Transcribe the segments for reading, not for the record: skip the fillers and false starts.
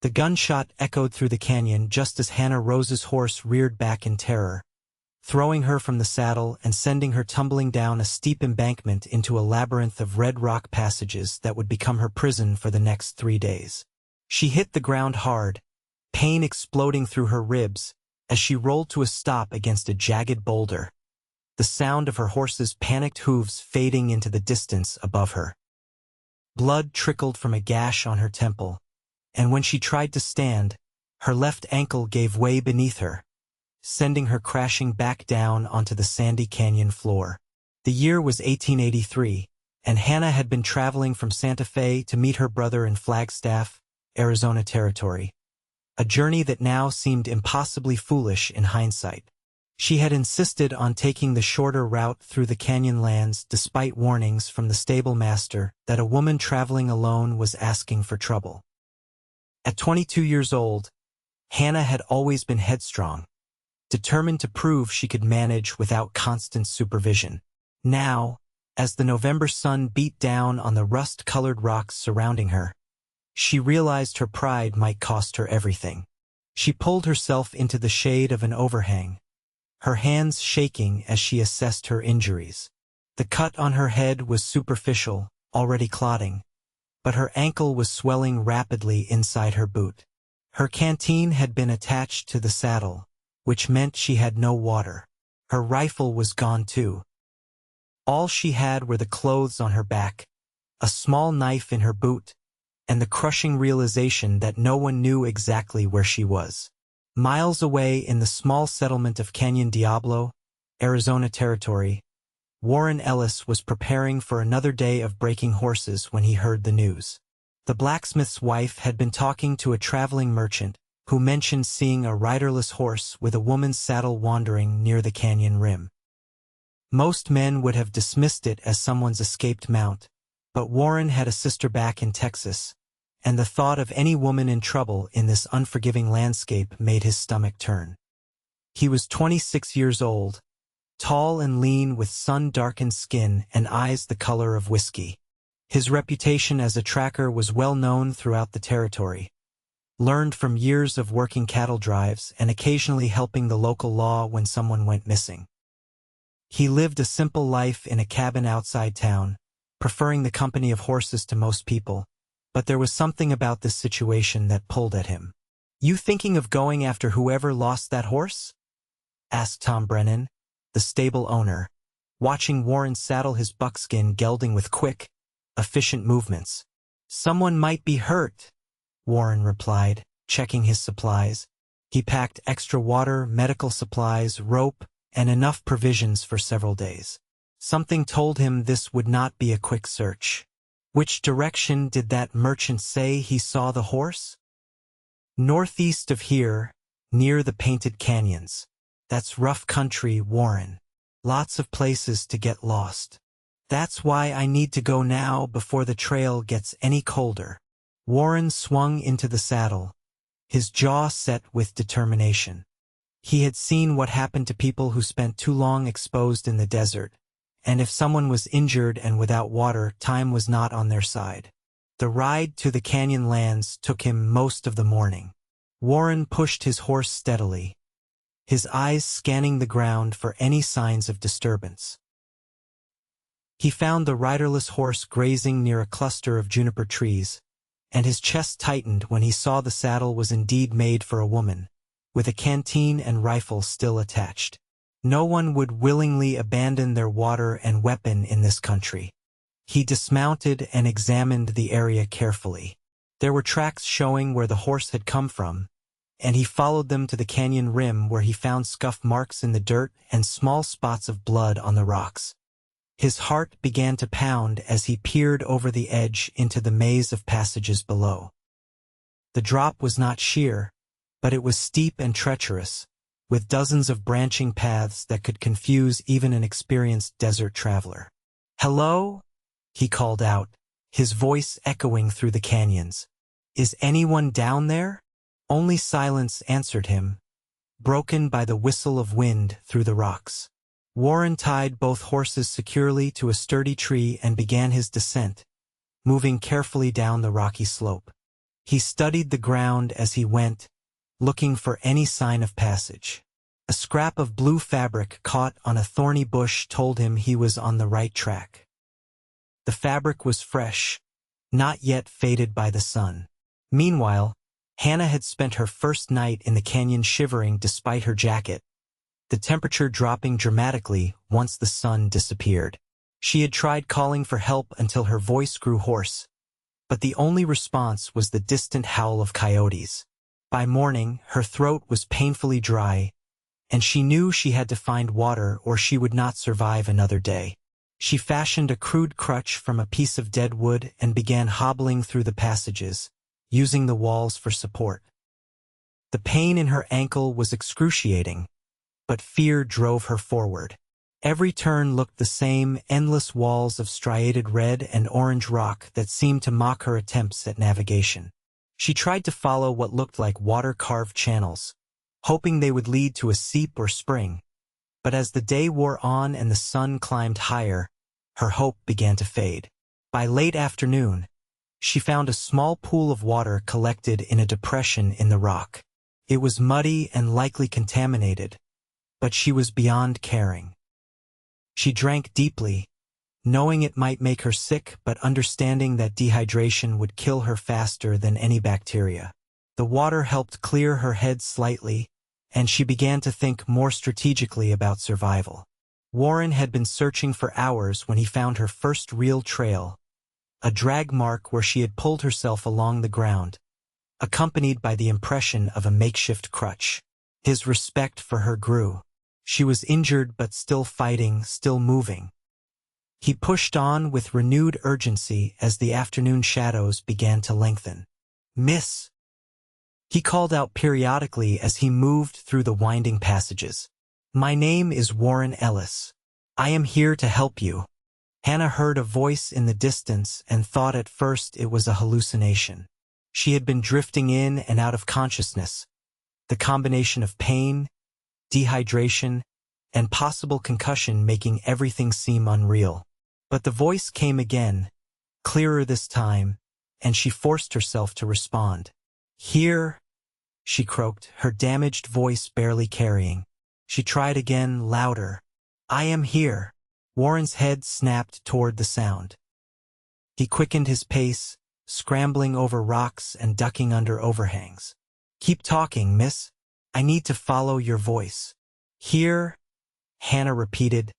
The gunshot echoed through the canyon just as Hannah Rose's horse reared back in terror, throwing her from the saddle and sending her tumbling down a steep embankment into a labyrinth of red rock passages that would become her prison for the next 3 days. She hit the ground hard, pain exploding through her ribs as she rolled to a stop against a jagged boulder, the sound of her horse's panicked hooves fading into the distance above her. Blood trickled from a gash on her temple, and when she tried to stand, her left ankle gave way beneath her, sending her crashing back down onto the sandy canyon floor. The year was 1883, and Hannah had been traveling from Santa Fe to meet her brother in Flagstaff, Arizona Territory, a journey that now seemed impossibly foolish in hindsight. She had insisted on taking the shorter route through the canyon lands despite warnings from the stable master that a woman traveling alone was asking for trouble. At 22 years old, Hannah had always been headstrong, determined to prove she could manage without constant supervision. Now, as the November sun beat down on the rust-colored rocks surrounding her, she realized her pride might cost her everything. She pulled herself into the shade of an overhang, her hands shaking as she assessed her injuries. The cut on her head was superficial, already clotting, but her ankle was swelling rapidly inside her boot. Her canteen had been attached to the saddle, which meant she had no water. Her rifle was gone too. All she had were the clothes on her back, a small knife in her boot, and the crushing realization that no one knew exactly where she was. Miles away in the small settlement of Canyon Diablo, Arizona Territory, Warren Ellis was preparing for another day of breaking horses when he heard the news. The blacksmith's wife had been talking to a traveling merchant who mentioned seeing a riderless horse with a woman's saddle wandering near the canyon rim. Most men would have dismissed it as someone's escaped mount, but Warren had a sister back in Texas, and the thought of any woman in trouble in this unforgiving landscape made his stomach turn. He was 26 years old, tall and lean with sun-darkened skin and eyes the color of whiskey. His reputation as a tracker was well known throughout the territory, learned from years of working cattle drives and occasionally helping the local law when someone went missing. He lived a simple life in a cabin outside town, preferring the company of horses to most people, but there was something about this situation that pulled at him. "You thinking of going after whoever lost that horse?" asked Tom Brennan, the stable owner, watching Warren saddle his buckskin gelding with quick, efficient movements. "Someone might be hurt," Warren replied, checking his supplies. He packed extra water, medical supplies, rope, and enough provisions for several days. Something told him this would not be a quick search. Which direction did that merchant say he saw the horse? "Northeast of here, near the Painted Canyons." "That's rough country, Warren. Lots of places to get lost." "That's why I need to go now before the trail gets any colder." Warren swung into the saddle, his jaw set with determination. He had seen what happened to people who spent too long exposed in the desert, and if someone was injured and without water, time was not on their side. The ride to the canyon lands took him most of the morning. Warren pushed his horse steadily, his eyes scanning the ground for any signs of disturbance. He found the riderless horse grazing near a cluster of juniper trees, and his chest tightened when he saw the saddle was indeed made for a woman, with a canteen and rifle still attached. No one would willingly abandon their water and weapon in this country. He dismounted and examined the area carefully. There were tracks showing where the horse had come from, and he followed them to the canyon rim where he found scuff marks in the dirt and small spots of blood on the rocks. His heart began to pound as he peered over the edge into the maze of passages below. The drop was not sheer, but it was steep and treacherous, with dozens of branching paths that could confuse even an experienced desert traveler. "Hello?" he called out, his voice echoing through the canyons. "Is anyone down there?" Only silence answered him, broken by the whistle of wind through the rocks. Warren tied both horses securely to a sturdy tree and began his descent, moving carefully down the rocky slope. He studied the ground as he went, looking for any sign of passage. A scrap of blue fabric caught on a thorny bush told him he was on the right track. The fabric was fresh, not yet faded by the sun. Meanwhile, Hannah had spent her first night in the canyon shivering despite her jacket, the temperature dropping dramatically once the sun disappeared. She had tried calling for help until her voice grew hoarse, but the only response was the distant howl of coyotes. By morning, her throat was painfully dry, and she knew she had to find water or she would not survive another day. She fashioned a crude crutch from a piece of dead wood and began hobbling through the passages, using the walls for support. The pain in her ankle was excruciating, but fear drove her forward. Every turn looked the same, endless walls of striated red and orange rock that seemed to mock her attempts at navigation. She tried to follow what looked like water-carved channels, hoping they would lead to a seep or spring. But as the day wore on and the sun climbed higher, her hope began to fade. By late afternoon, she found a small pool of water collected in a depression in the rock. It was muddy and likely contaminated, but she was beyond caring. She drank deeply, knowing it might make her sick but understanding that dehydration would kill her faster than any bacteria. The water helped clear her head slightly, and she began to think more strategically about survival. Warren had been searching for hours when he found her first real trail, a drag mark where she had pulled herself along the ground, accompanied by the impression of a makeshift crutch. His respect for her grew. She was injured but still fighting, still moving. He pushed on with renewed urgency as the afternoon shadows began to lengthen. "Miss!" He called out periodically as he moved through the winding passages. "My name is Warren Ellis. I am here to help you." Hannah heard a voice in the distance and thought at first it was a hallucination. She had been drifting in and out of consciousness, the combination of pain, dehydration, and possible concussion making everything seem unreal. But the voice came again, clearer this time, and she forced herself to respond. "Here," she croaked, her damaged voice barely carrying. She tried again, louder. "I am here." Warren's head snapped toward the sound. He quickened his pace, scrambling over rocks and ducking under overhangs. "Keep talking, miss. I need to follow your voice." "Here," Hannah repeated,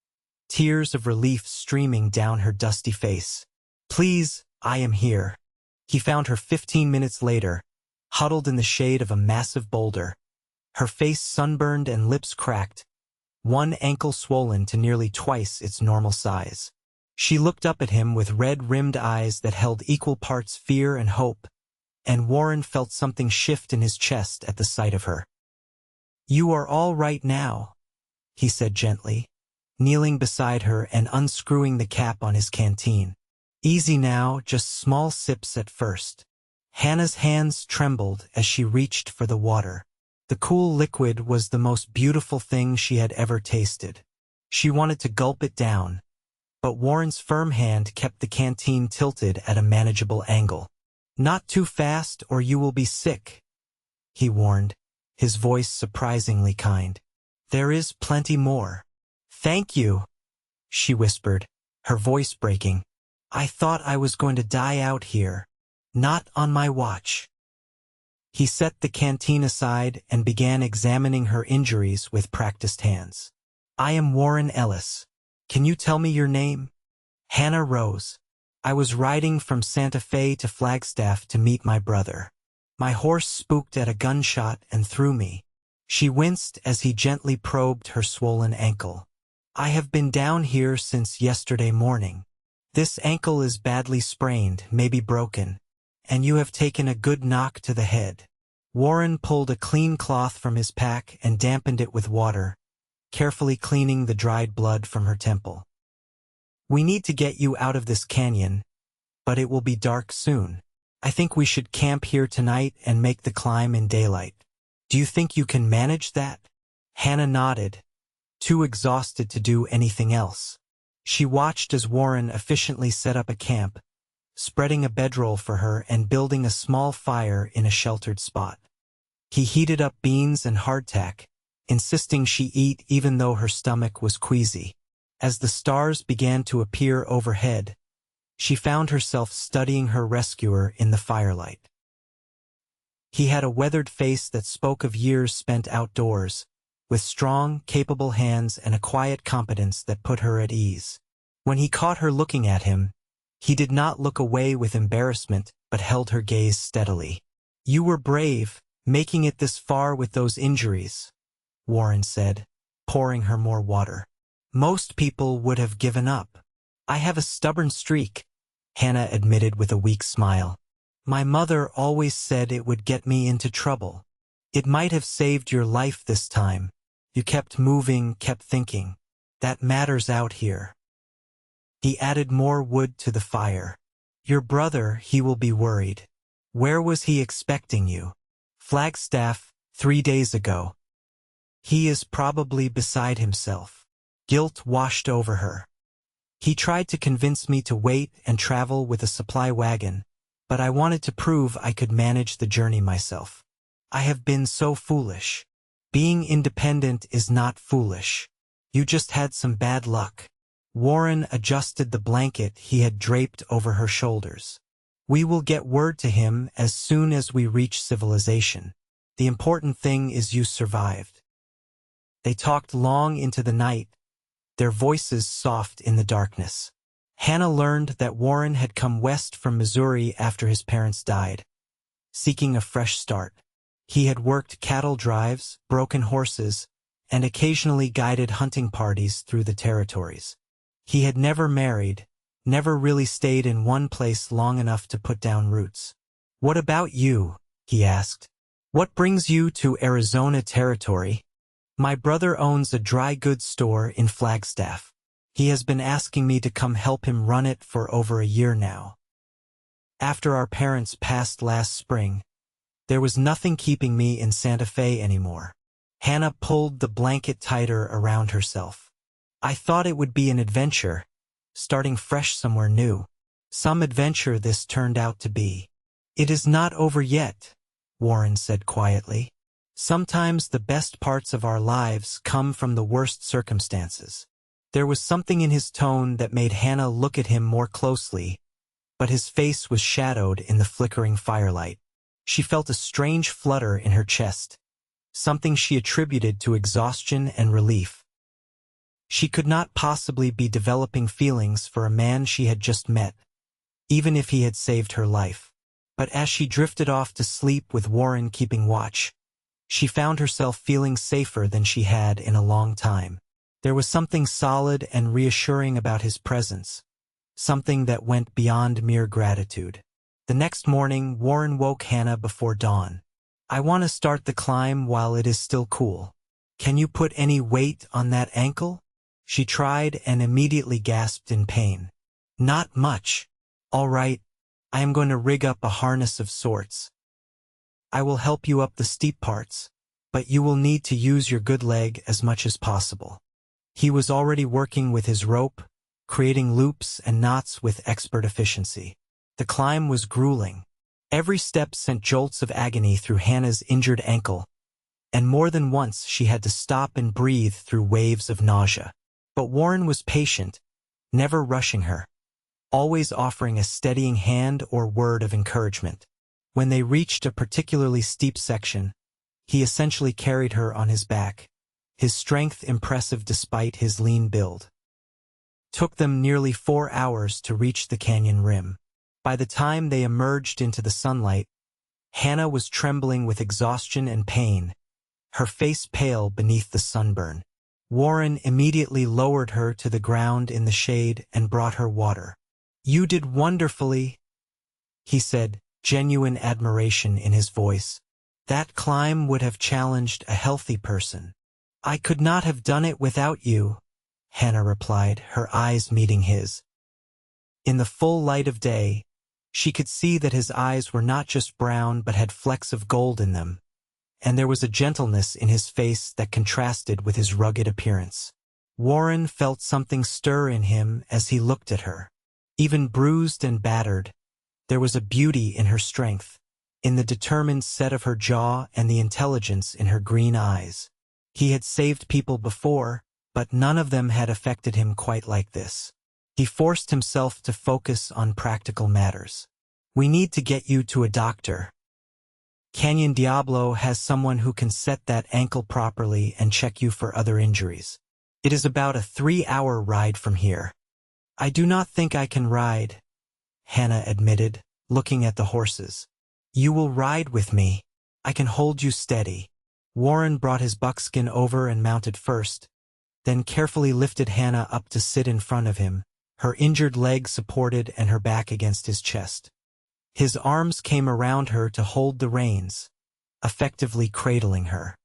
tears of relief streaming down her dusty face. "Please, I am here." He found her 15 minutes later, huddled in the shade of a massive boulder, her face sunburned and lips cracked, one ankle swollen to nearly twice its normal size. She looked up at him with red-rimmed eyes that held equal parts fear and hope, and Warren felt something shift in his chest at the sight of her. "You are all right now," he said gently, kneeling beside her and unscrewing the cap on his canteen. "Easy now, just small sips at first." Hannah's hands trembled as she reached for the water. The cool liquid was the most beautiful thing she had ever tasted. She wanted to gulp it down, but Warren's firm hand kept the canteen tilted at a manageable angle. "Not too fast or you will be sick," he warned, his voice surprisingly kind. "There is plenty more." "Thank you," she whispered, her voice breaking. "I thought I was going to die out here. Not on my watch." He set the canteen aside and began examining her injuries with practiced hands. "I am Warren Ellis. Can you tell me your name?" Hannah rose. "I was riding from Santa Fe to Flagstaff to meet my brother. My horse spooked at a gunshot and threw me." She winced as he gently probed her swollen ankle. "I have been down here since yesterday morning. This ankle is badly sprained, maybe broken, and you have taken a good knock to the head." Warren pulled a clean cloth from his pack and dampened it with water, carefully cleaning the dried blood from her temple. "We need to get you out of this canyon, but it will be dark soon. I think we should camp here tonight and make the climb in daylight. Do you think you can manage that?" Hannah nodded, too exhausted to do anything else. She watched as Warren efficiently set up a camp, spreading a bedroll for her and building a small fire in a sheltered spot. He heated up beans and hardtack, insisting she eat even though her stomach was queasy. As the stars began to appear overhead, she found herself studying her rescuer in the firelight. He had a weathered face that spoke of years spent outdoors, with strong, capable hands and a quiet competence that put her at ease. When he caught her looking at him, he did not look away with embarrassment but held her gaze steadily. "You were brave, making it this far with those injuries," Warren said, pouring her more water. "Most people would have given up." "I have a stubborn streak," Hannah admitted with a weak smile. "My mother always said it would get me into trouble. It might have saved your life this time. You kept moving, kept thinking. That matters out here." He added more wood to the fire. "Your brother, he will be worried. Where was he expecting you?" "Flagstaff, 3 days ago." "He is probably beside himself." Guilt washed over her. "He tried to convince me to wait and travel with a supply wagon, but I wanted to prove I could manage the journey myself. I have been so foolish." "Being independent is not foolish. You just had some bad luck." Warren adjusted the blanket he had draped over her shoulders. "We will get word to him as soon as we reach civilization. The important thing is you survived." They talked long into the night, their voices soft in the darkness. Hannah learned that Warren had come west from Missouri after his parents died, seeking a fresh start. He had worked cattle drives, broken horses, and occasionally guided hunting parties through the territories. He had never married, never really stayed in one place long enough to put down roots. "What about you?" he asked. "What brings you to Arizona territory?" "My brother owns a dry goods store in Flagstaff. He has been asking me to come help him run it for over a year now. After our parents passed last spring, there was nothing keeping me in Santa Fe anymore." Hannah pulled the blanket tighter around herself. "I thought it would be an adventure, starting fresh somewhere new. Some adventure this turned out to be." "It is not over yet," Warren said quietly. "Sometimes the best parts of our lives come from the worst circumstances." There was something in his tone that made Hannah look at him more closely, but his face was shadowed in the flickering firelight. She felt a strange flutter in her chest, something she attributed to exhaustion and relief. She could not possibly be developing feelings for a man she had just met, even if he had saved her life. But as she drifted off to sleep with Warren keeping watch, she found herself feeling safer than she had in a long time. There was something solid and reassuring about his presence, something that went beyond mere gratitude. The next morning, Warren woke Hannah before dawn. "I want to start the climb while it is still cool. Can you put any weight on that ankle?" She tried and immediately gasped in pain. "Not much." "All right, I am going to rig up a harness of sorts. I will help you up the steep parts, but you will need to use your good leg as much as possible." He was already working with his rope, creating loops and knots with expert efficiency. The climb was grueling. Every step sent jolts of agony through Hannah's injured ankle, and more than once she had to stop and breathe through waves of nausea. But Warren was patient, never rushing her, always offering a steadying hand or word of encouragement. When they reached a particularly steep section, he essentially carried her on his back, his strength impressive despite his lean build. It took them nearly 4 hours to reach the canyon rim. By the time they emerged into the sunlight, Hannah was trembling with exhaustion and pain, her face pale beneath the sunburn. Warren immediately lowered her to the ground in the shade and brought her water. "You did wonderfully," he said, genuine admiration in his voice. "That climb would have challenged a healthy person." "I could not have done it without you," Hannah replied, her eyes meeting his. In the full light of day, she could see that his eyes were not just brown but had flecks of gold in them, and there was a gentleness in his face that contrasted with his rugged appearance. Warren felt something stir in him as he looked at her. Even bruised and battered, There was a beauty in her strength, in the determined set of her jaw and the intelligence in her green eyes. He had saved people before, but none of them had affected him quite like this. He forced himself to focus on practical matters. "We need to get you to a doctor. Canyon Diablo has someone who can set that ankle properly and check you for other injuries. It is about a 3-hour ride from here." "I do not think I can ride," Hannah admitted, looking at the horses. "You will ride with me. I can hold you steady." Warren brought his buckskin over and mounted first, then carefully lifted Hannah up to sit in front of him, her injured leg supported and her back against his chest. His arms came around her to hold the reins, effectively cradling her.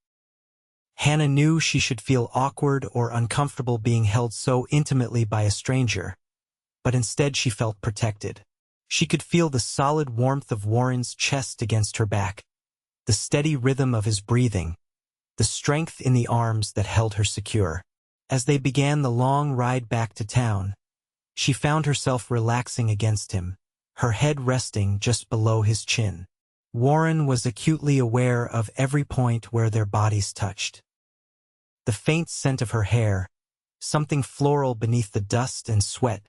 Hannah knew she should feel awkward or uncomfortable being held so intimately by a stranger, but instead she felt protected. She could feel the solid warmth of Warren's chest against her back, the steady rhythm of his breathing, the strength in the arms that held her secure. As they began the long ride back to town, she found herself relaxing against him, her head resting just below his chin. Warren was acutely aware of every point where their bodies touched. The faint scent of her hair, something floral beneath the dust and sweat,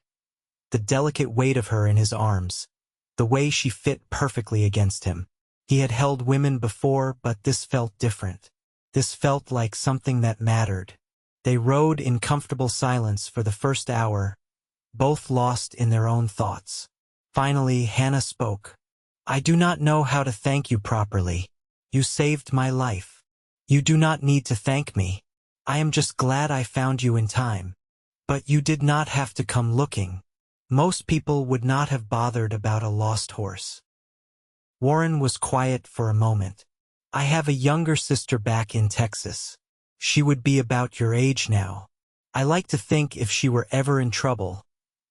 the delicate weight of her in his arms, the way she fit perfectly against him. He had held women before, but this felt different. This felt like something that mattered. They rode in comfortable silence for the first hour, both lost in their own thoughts. Finally, Hannah spoke. "I do not know how to thank you properly. You saved my life. You do not need to thank me. I am just glad I found you in time. But you did not have to come looking. Most people would not have bothered about a lost horse." Warren was quiet for a moment. "I have a younger sister back in Texas. She would be about your age now. I like to think if she were ever in trouble,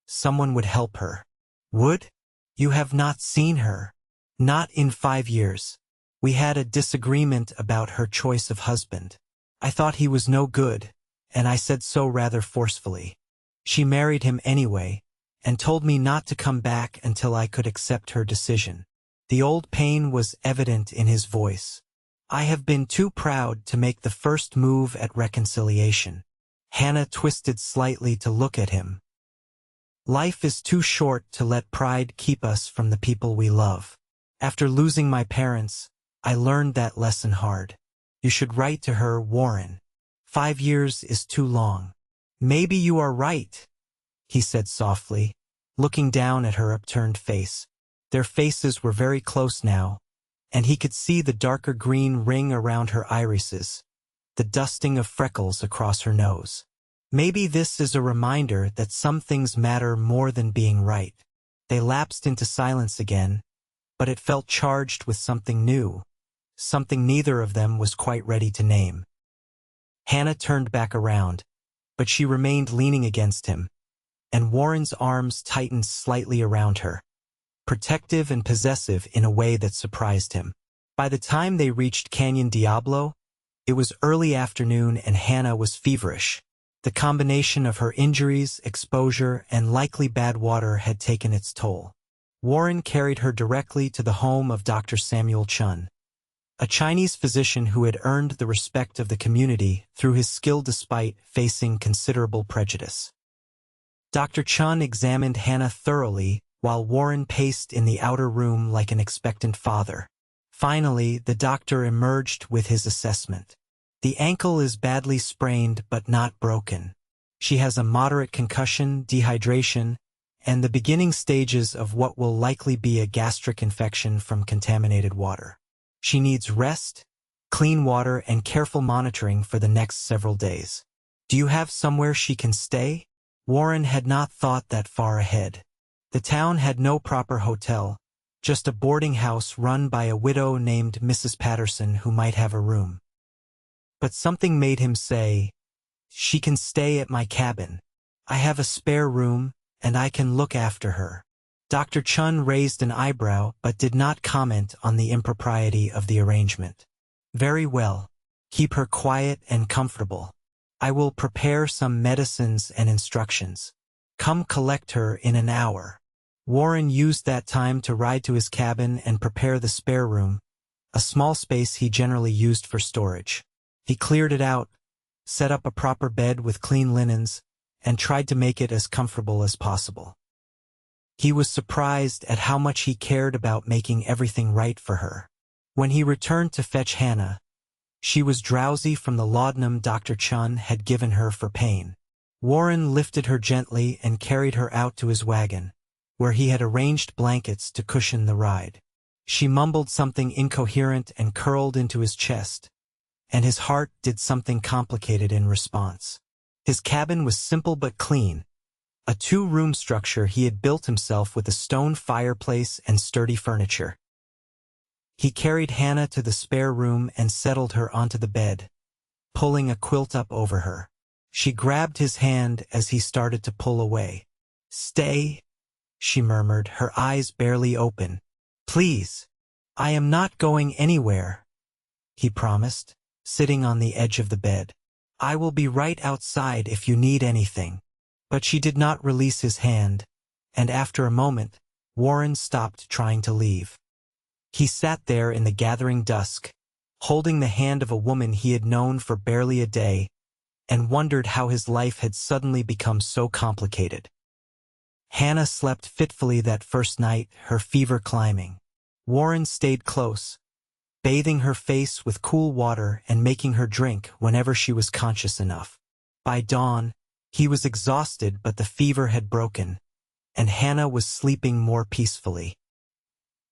someone would help her." "Would? You have not seen her." "Not in 5 years. We had a disagreement about her choice of husband. I thought he was no good, and I said so rather forcefully. She married him anyway, and told me not to come back until I could accept her decision." The old pain was evident in his voice. "I have been too proud to make the first move at reconciliation." Hannah twisted slightly to look at him. "Life is too short to let pride keep us from the people we love. After losing my parents, I learned that lesson hard. You should write to her, Warren. 5 years is too long." "Maybe you are right," he said softly, looking down at her upturned face. Their faces were very close now, and he could see the darker green ring around her irises, the dusting of freckles across her nose. Maybe this is a reminder that some things matter more than being right. They lapsed into silence again, but it felt charged with something new, something neither of them was quite ready to name. Hannah turned back around, but she remained leaning against him, and Warren's arms tightened slightly around her, protective and possessive in a way that surprised him. By the time they reached Canyon Diablo, it was early afternoon and Hannah was feverish. The combination of her injuries, exposure, and likely bad water had taken its toll. Warren carried her directly to the home of Dr. Samuel Chun, a Chinese physician who had earned the respect of the community through his skill despite facing considerable prejudice. Dr. Chun examined Hannah thoroughly while Warren paced in the outer room like an expectant father. Finally, the doctor emerged with his assessment. "The ankle is badly sprained but not broken. She has a moderate concussion, dehydration, and the beginning stages of what will likely be a gastric infection from contaminated water. She needs rest, clean water, and careful monitoring for the next several days." "Do you have somewhere she can stay?" Warren had not thought that far ahead. The town had no proper hotel, just a boarding house run by a widow named Mrs. Patterson who might have a room. But something made him say, "She can stay at my cabin. I have a spare room, and I can look after her." Dr. Chun raised an eyebrow but did not comment on the impropriety of the arrangement. "Very well. Keep her quiet and comfortable. I will prepare some medicines and instructions. Come collect her in an hour." Warren used that time to ride to his cabin and prepare the spare room, a small space he generally used for storage. He cleared it out, set up a proper bed with clean linens, and tried to make it as comfortable as possible. He was surprised at how much he cared about making everything right for her. When he returned to fetch Hannah, she was drowsy from the laudanum Dr. Chun had given her for pain. Warren lifted her gently and carried her out to his wagon, where he had arranged blankets to cushion the ride. She mumbled something incoherent and curled into his chest, and his heart did something complicated in response. His cabin was simple but clean, a two-room structure he had built himself with a stone fireplace and sturdy furniture. He carried Hannah to the spare room and settled her onto the bed, pulling a quilt up over her. She grabbed his hand as he started to pull away. "Stay," she murmured, her eyes barely open. "Please. I am not going anywhere," he promised, sitting on the edge of the bed. "I will be right outside if you need anything." But she did not release his hand, and after a moment, Warren stopped trying to leave. He sat there in the gathering dusk, holding the hand of a woman he had known for barely a day, and wondered how his life had suddenly become so complicated. Hannah slept fitfully that first night, her fever climbing. Warren stayed close, bathing her face with cool water and making her drink whenever she was conscious enough. By dawn, he was exhausted, but the fever had broken, and Hannah was sleeping more peacefully.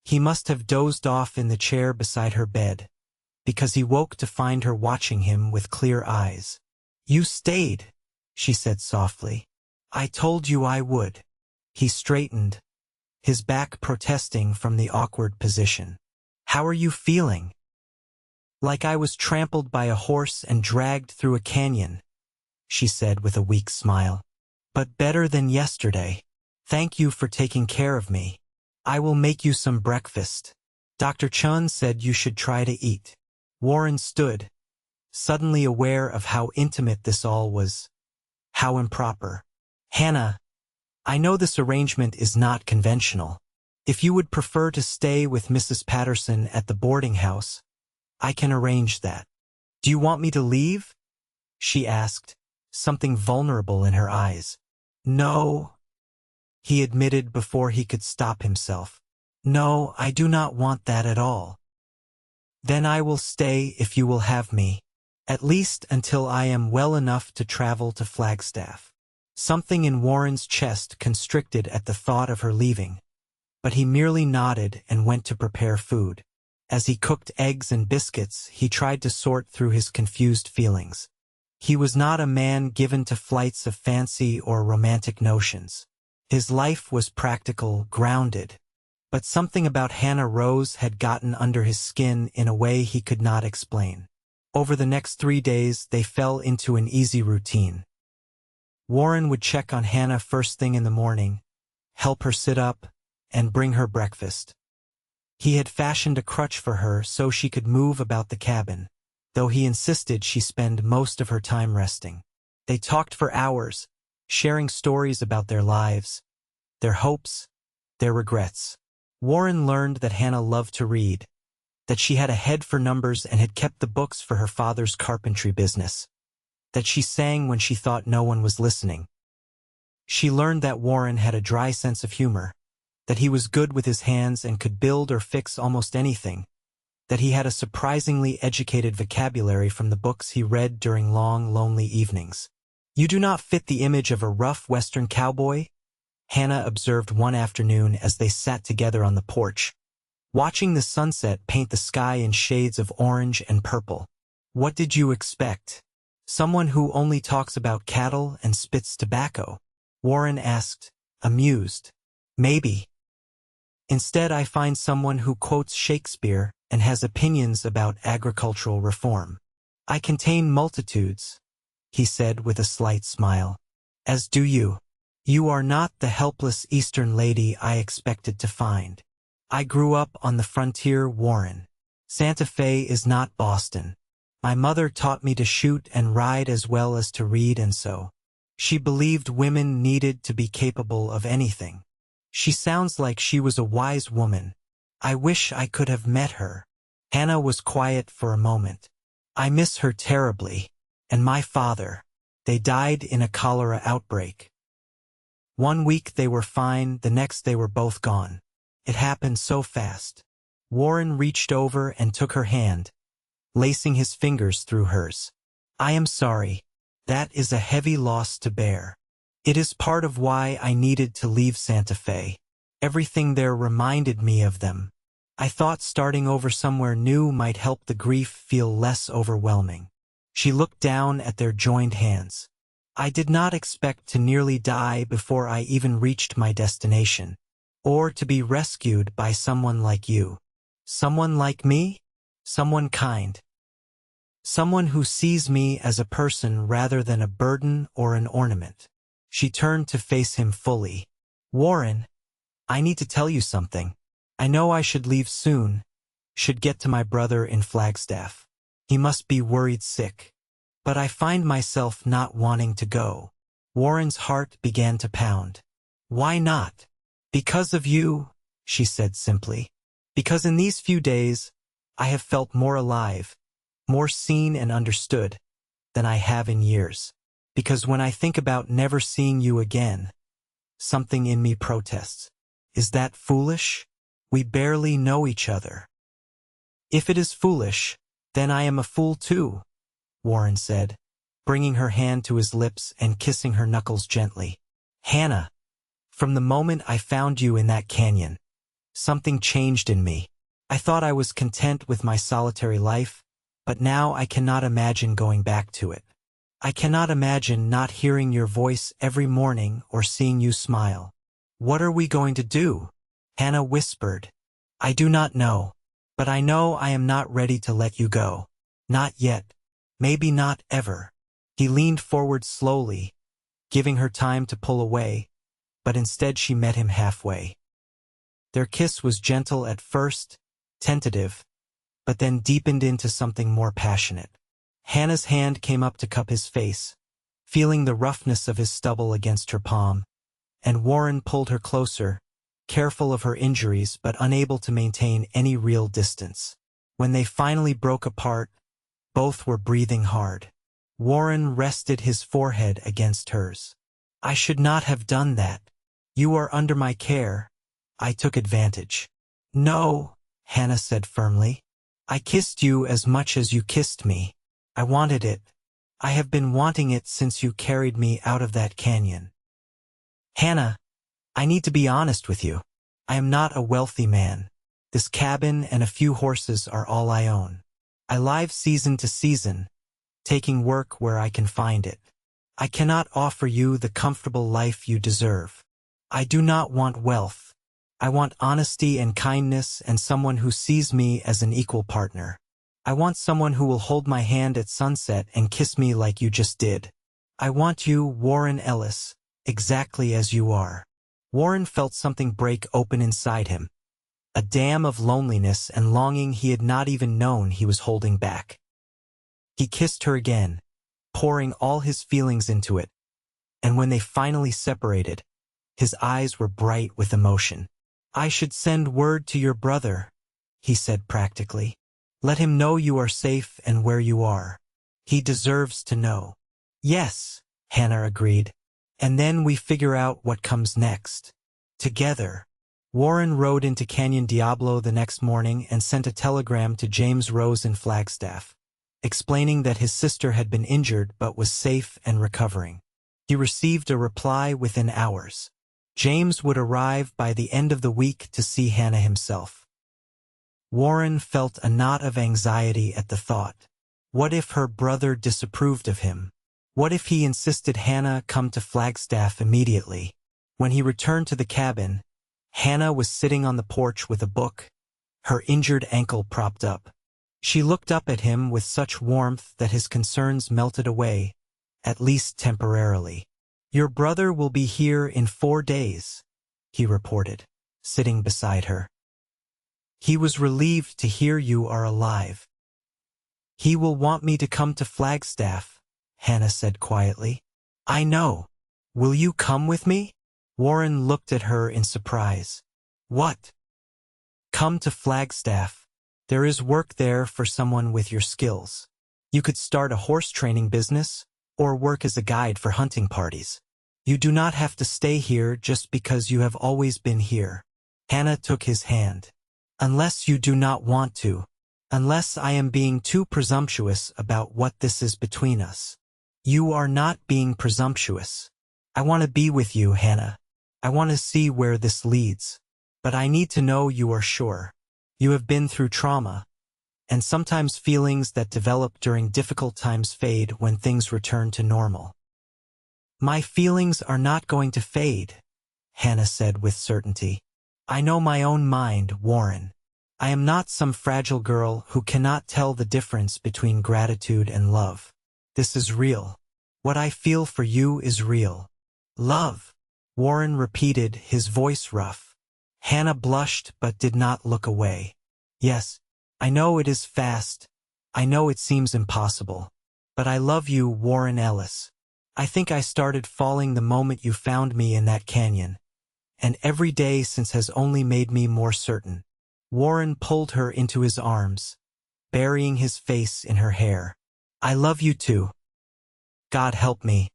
He must have dozed off in the chair beside her bed, because he woke to find her watching him with clear eyes. "You stayed," she said softly. "I told you I would." He straightened, his back protesting from the awkward position. "How are you feeling?" "Like I was trampled by a horse and dragged through a canyon," she said with a weak smile. "But better than yesterday. Thank you for taking care of me. I will make you some breakfast. Dr. Chun said you should try to eat." Warren stood, suddenly aware of how intimate this all was, how improper. "Hannah, I know this arrangement is not conventional. If you would prefer to stay with Mrs. Patterson at the boarding house, I can arrange that." "Do you want me to leave?" she asked, something vulnerable in her eyes. "No," he admitted before he could stop himself. "No, I do not want that at all." "Then I will stay if you will have me, at least until I am well enough to travel to Flagstaff." Something in Warren's chest constricted at the thought of her leaving, but he merely nodded and went to prepare food. As he cooked eggs and biscuits, he tried to sort through his confused feelings. He was not a man given to flights of fancy or romantic notions. His life was practical, grounded, but something about Hannah Rose had gotten under his skin in a way he could not explain. Over the next 3 days, they fell into an easy routine. Warren would check on Hannah first thing in the morning, help her sit up, and bring her breakfast. He had fashioned a crutch for her so she could move about the cabin, though he insisted she spend most of her time resting. They talked for hours, sharing stories about their lives, their hopes, their regrets. Warren learned that Hannah loved to read, that she had a head for numbers and had kept the books for her father's carpentry business, that she sang when she thought no one was listening. She learned that Warren had a dry sense of humor, that he was good with his hands and could build or fix almost anything, that he had a surprisingly educated vocabulary from the books he read during long, lonely evenings. "You do not fit the image of a rough Western cowboy," Hannah observed one afternoon as they sat together on the porch, watching the sunset paint the sky in shades of orange and purple. "What did you expect? Someone who only talks about cattle and spits tobacco?" Warren asked, amused. "Maybe. Instead, I find someone who quotes Shakespeare and has opinions about agricultural reform." "I contain multitudes," he said with a slight smile. "As do you. You are not the helpless Eastern lady I expected to find. I grew up on the frontier, Warren. Santa Fe is not Boston. My mother taught me to shoot and ride as well as to read and sew. She believed women needed to be capable of anything. She sounds like she was a wise woman. I wish I could have met her. Hannah was quiet for a moment. I miss her terribly. And my father. They died in a cholera outbreak. 1 week they were fine, the next they were both gone. It happened so fast. Warren reached over and took her hand, lacing his fingers through hers. I am sorry. That is a heavy loss to bear. It is part of why I needed to leave Santa Fe. Everything there reminded me of them. I thought starting over somewhere new might help the grief feel less overwhelming. She looked down at their joined hands. I did not expect to nearly die before I even reached my destination, or to be rescued by someone like you. Someone like me? Someone kind. Someone who sees me as a person rather than a burden or an ornament. She turned to face him fully. Warren, I need to tell you something. I know I should leave soon, should get to my brother in Flagstaff. He must be worried sick. But I find myself not wanting to go. Warren's heart began to pound. Why not? Because of you, she said simply. Because in these few days, I have felt more alive, more seen and understood than I have in years. Because when I think about never seeing you again, something in me protests. Is that foolish? We barely know each other. If it is foolish, then I am a fool too, Warren said, bringing her hand to his lips and kissing her knuckles gently. Hannah, from the moment I found you in that canyon, something changed in me. I thought I was content with my solitary life, but now I cannot imagine going back to it. I cannot imagine not hearing your voice every morning or seeing you smile. What are we going to do? Hannah whispered. I do not know, but I know I am not ready to let you go. Not yet. Maybe not ever. He leaned forward slowly, giving her time to pull away, but instead she met him halfway. Their kiss was gentle at first, tentative, but then deepened into something more passionate. Hannah's hand came up to cup his face, feeling the roughness of his stubble against her palm, and Warren pulled her closer, careful of her injuries but unable to maintain any real distance. When they finally broke apart, both were breathing hard. Warren rested his forehead against hers. I should not have done that. You are under my care. I took advantage. No, Hannah said firmly. I kissed you as much as you kissed me. I wanted it. I have been wanting it since you carried me out of that canyon. Hannah, I need to be honest with you. I am not a wealthy man. This cabin and a few horses are all I own. I live season to season, taking work where I can find it. I cannot offer you the comfortable life you deserve. I do not want wealth. I want honesty and kindness and someone who sees me as an equal partner. I want someone who will hold my hand at sunset and kiss me like you just did. I want you, Warren Ellis, exactly as you are. Warren felt something break open inside him, a dam of loneliness and longing he had not even known he was holding back. He kissed her again, pouring all his feelings into it, and when they finally separated, his eyes were bright with emotion. I should send word to your brother, he said practically. Let him know you are safe and where you are. He deserves to know. Yes, Hannah agreed. And then we figure out what comes next. Together. Warren rode into Canyon Diablo the next morning and sent a telegram to James Rose in Flagstaff, explaining that his sister had been injured but was safe and recovering. He received a reply within hours. James would arrive by the end of the week to see Hannah himself. Warren felt a knot of anxiety at the thought. What if her brother disapproved of him? What if he insisted Hannah come to Flagstaff immediately? When he returned to the cabin, Hannah was sitting on the porch with a book, her injured ankle propped up. She looked up at him with such warmth that his concerns melted away, at least temporarily. Your brother will be here in 4 days, he reported, sitting beside her. He was relieved to hear you are alive. He will want me to come to Flagstaff, Hannah said quietly. I know. Will you come with me? Warren looked at her in surprise. What? Come to Flagstaff. There is work there for someone with your skills. You could start a horse training business, or work as a guide for hunting parties. You do not have to stay here just because you have always been here. Hannah took his hand. Unless you do not want to. Unless I am being too presumptuous about what this is between us. You are not being presumptuous. I want to be with you, Hannah. I want to see where this leads. But I need to know you are sure. You have been through trauma, and sometimes feelings that develop during difficult times fade when things return to normal. My feelings are not going to fade, Hannah said with certainty. I know my own mind, Warren. I am not some fragile girl who cannot tell the difference between gratitude and love. This is real. What I feel for you is real. Love, Warren repeated, his voice rough. Hannah blushed but did not look away. Yes, I know it is fast. I know it seems impossible. But I love you, Warren Ellis. I think I started falling the moment you found me in that canyon. And every day since has only made me more certain. Warren pulled her into his arms, burying his face in her hair. I love you too. God help me.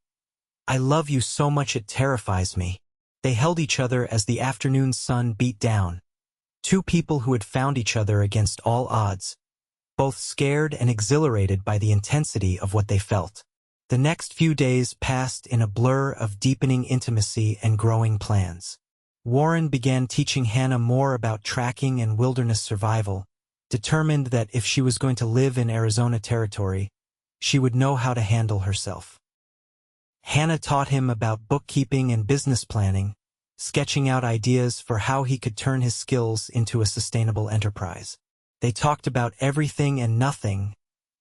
I love you so much it terrifies me. They held each other as the afternoon sun beat down. Two people who had found each other against all odds, both scared and exhilarated by the intensity of what they felt. The next few days passed in a blur of deepening intimacy and growing plans. Warren began teaching Hannah more about tracking and wilderness survival, determined that if she was going to live in Arizona territory, she would know how to handle herself. Hannah taught him about bookkeeping and business planning, sketching out ideas for how he could turn his skills into a sustainable enterprise. They talked about everything and nothing,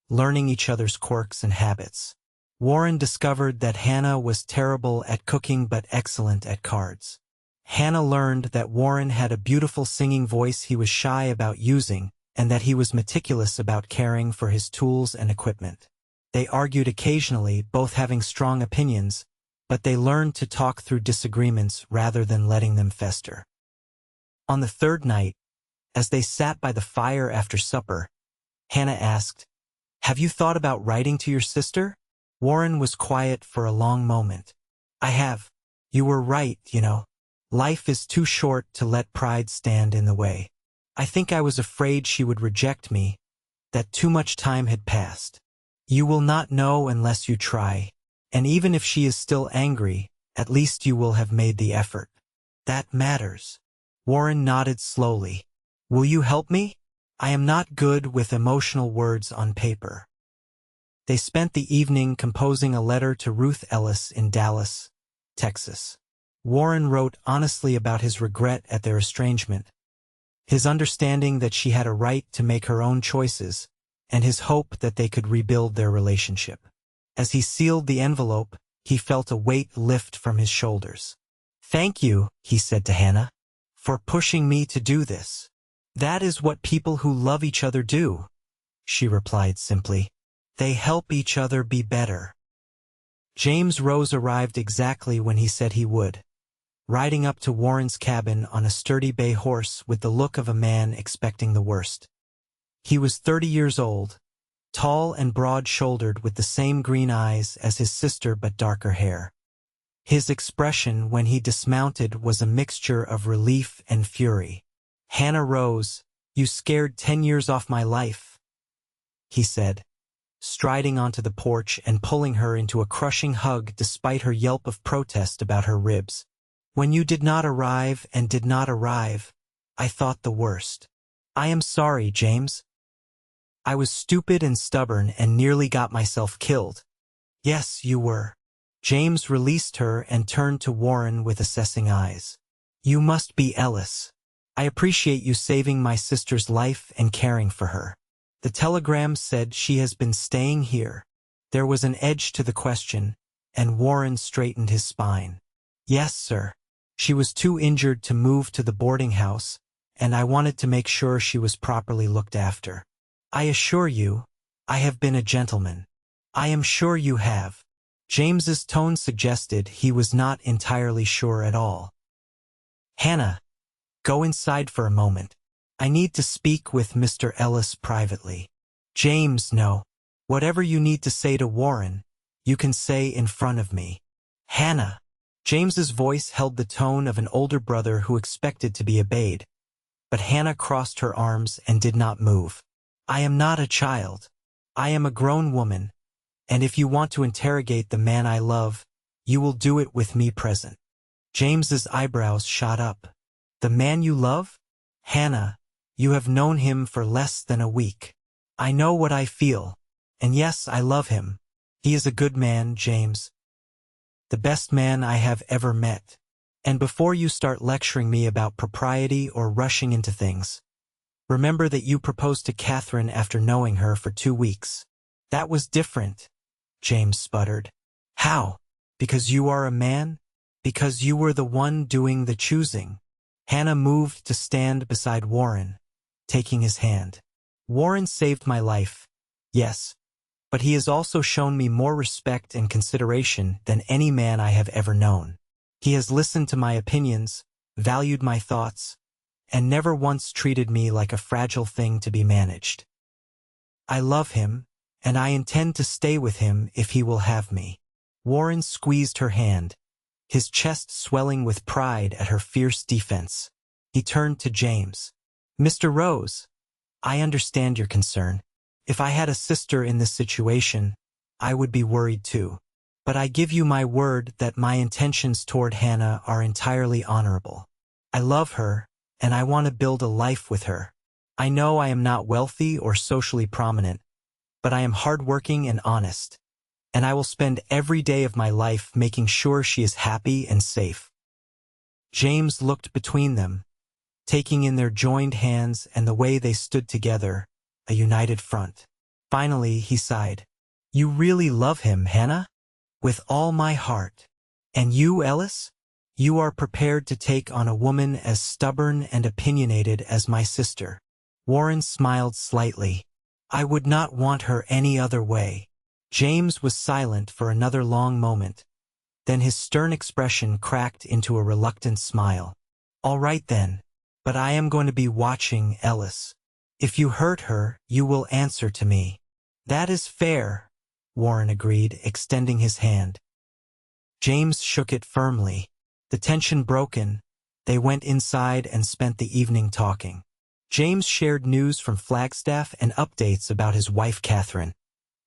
learning each other's quirks and habits. Warren discovered that Hannah was terrible at cooking but excellent at cards. Hannah learned that Warren had a beautiful singing voice he was shy about using, and that he was meticulous about caring for his tools and equipment. They argued occasionally, both having strong opinions, but they learned to talk through disagreements rather than letting them fester. On the third night, as they sat by the fire after supper, Hannah asked, "Have you thought about writing to your sister?" Warren was quiet for a long moment. "I have. You were right, you know. Life is too short to let pride stand in the way. I think I was afraid she would reject me, that too much time had passed. You will not know unless you try, and even if she is still angry, at least you will have made the effort. That matters." Warren nodded slowly. "Will you help me? I am not good with emotional words on paper." They spent the evening composing a letter to Ruth Ellis in Dallas, Texas. Warren wrote honestly about his regret at their estrangement, his understanding that she had a right to make her own choices, and his hope that they could rebuild their relationship. As he sealed the envelope, he felt a weight lift from his shoulders. "Thank you," he said to Hannah, "for pushing me to do this." "That is what people who love each other do," she replied simply. "They help each other be better." James Rose arrived exactly when he said he would, riding up to Warren's cabin on a sturdy bay horse with the look of a man expecting the worst. He was 30 years old, tall and broad-shouldered with the same green eyes as his sister but darker hair. His expression when he dismounted was a mixture of relief and fury. "Hannah Rose, you scared 10 years off my life," he said, striding onto the porch and pulling her into a crushing hug despite her yelp of protest about her ribs. "When you did not arrive and did not arrive, I thought the worst. I am sorry, James. I was stupid and stubborn and nearly got myself killed." "Yes, you were." James released her and turned to Warren with assessing eyes. "You must be Ellis. I appreciate you saving my sister's life and caring for her. The telegram said she has been staying here." There was an edge to the question, and Warren straightened his spine. "Yes, sir. She was too injured to move to the boarding house, and I wanted to make sure she was properly looked after. I assure you, I have been a gentleman." "I am sure you have. James's tone suggested he was not entirely sure at all. Hannah, go inside for a moment. I need to speak with Mr. Ellis privately. James, no. Whatever you need to say to Warren, you can say in front of me. Hannah. James's voice held the tone of an older brother who expected to be obeyed, but Hannah crossed her arms and did not move. I am not a child. I am a grown woman, and if you want to interrogate the man I love, you will do it with me present. James's eyebrows shot up. The man you love? Hannah, you have known him for less than a week. I know what I feel, and yes, I love him. He is a good man, James. The best man I have ever met. And before you start lecturing me about propriety or rushing into things, remember that you proposed to Catherine after knowing her for 2 weeks. That was different, James sputtered. How? Because you are a man? Because you were the one doing the choosing. Hannah moved to stand beside Warren, taking his hand. Warren saved my life, yes, but he has also shown me more respect and consideration than any man I have ever known. He has listened to my opinions, valued my thoughts, and never once treated me like a fragile thing to be managed. I love him, and I intend to stay with him if he will have me. Warren squeezed her hand, his chest swelling with pride at her fierce defense. He turned to James. Mr. Rose, I understand your concern. If I had a sister in this situation, I would be worried too. But I give you my word that my intentions toward Hannah are entirely honorable. I love her, and I want to build a life with her. I know I am not wealthy or socially prominent, but I am hardworking and honest, and I will spend every day of my life making sure she is happy and safe. James looked between them, taking in their joined hands and the way they stood together, a united front. Finally, he sighed. You really love him, Hannah? With all my heart. And you, Ellis? You are prepared to take on a woman as stubborn and opinionated as my sister. Warren smiled slightly. I would not want her any other way. James was silent for another long moment. Then his stern expression cracked into a reluctant smile. All right then, but I am going to be watching Ellis. If you hurt her, you will answer to me. That is fair, Warren agreed, extending his hand. James shook it firmly. The tension broken, they went inside and spent the evening talking. James shared news from Flagstaff and updates about his wife Catherine,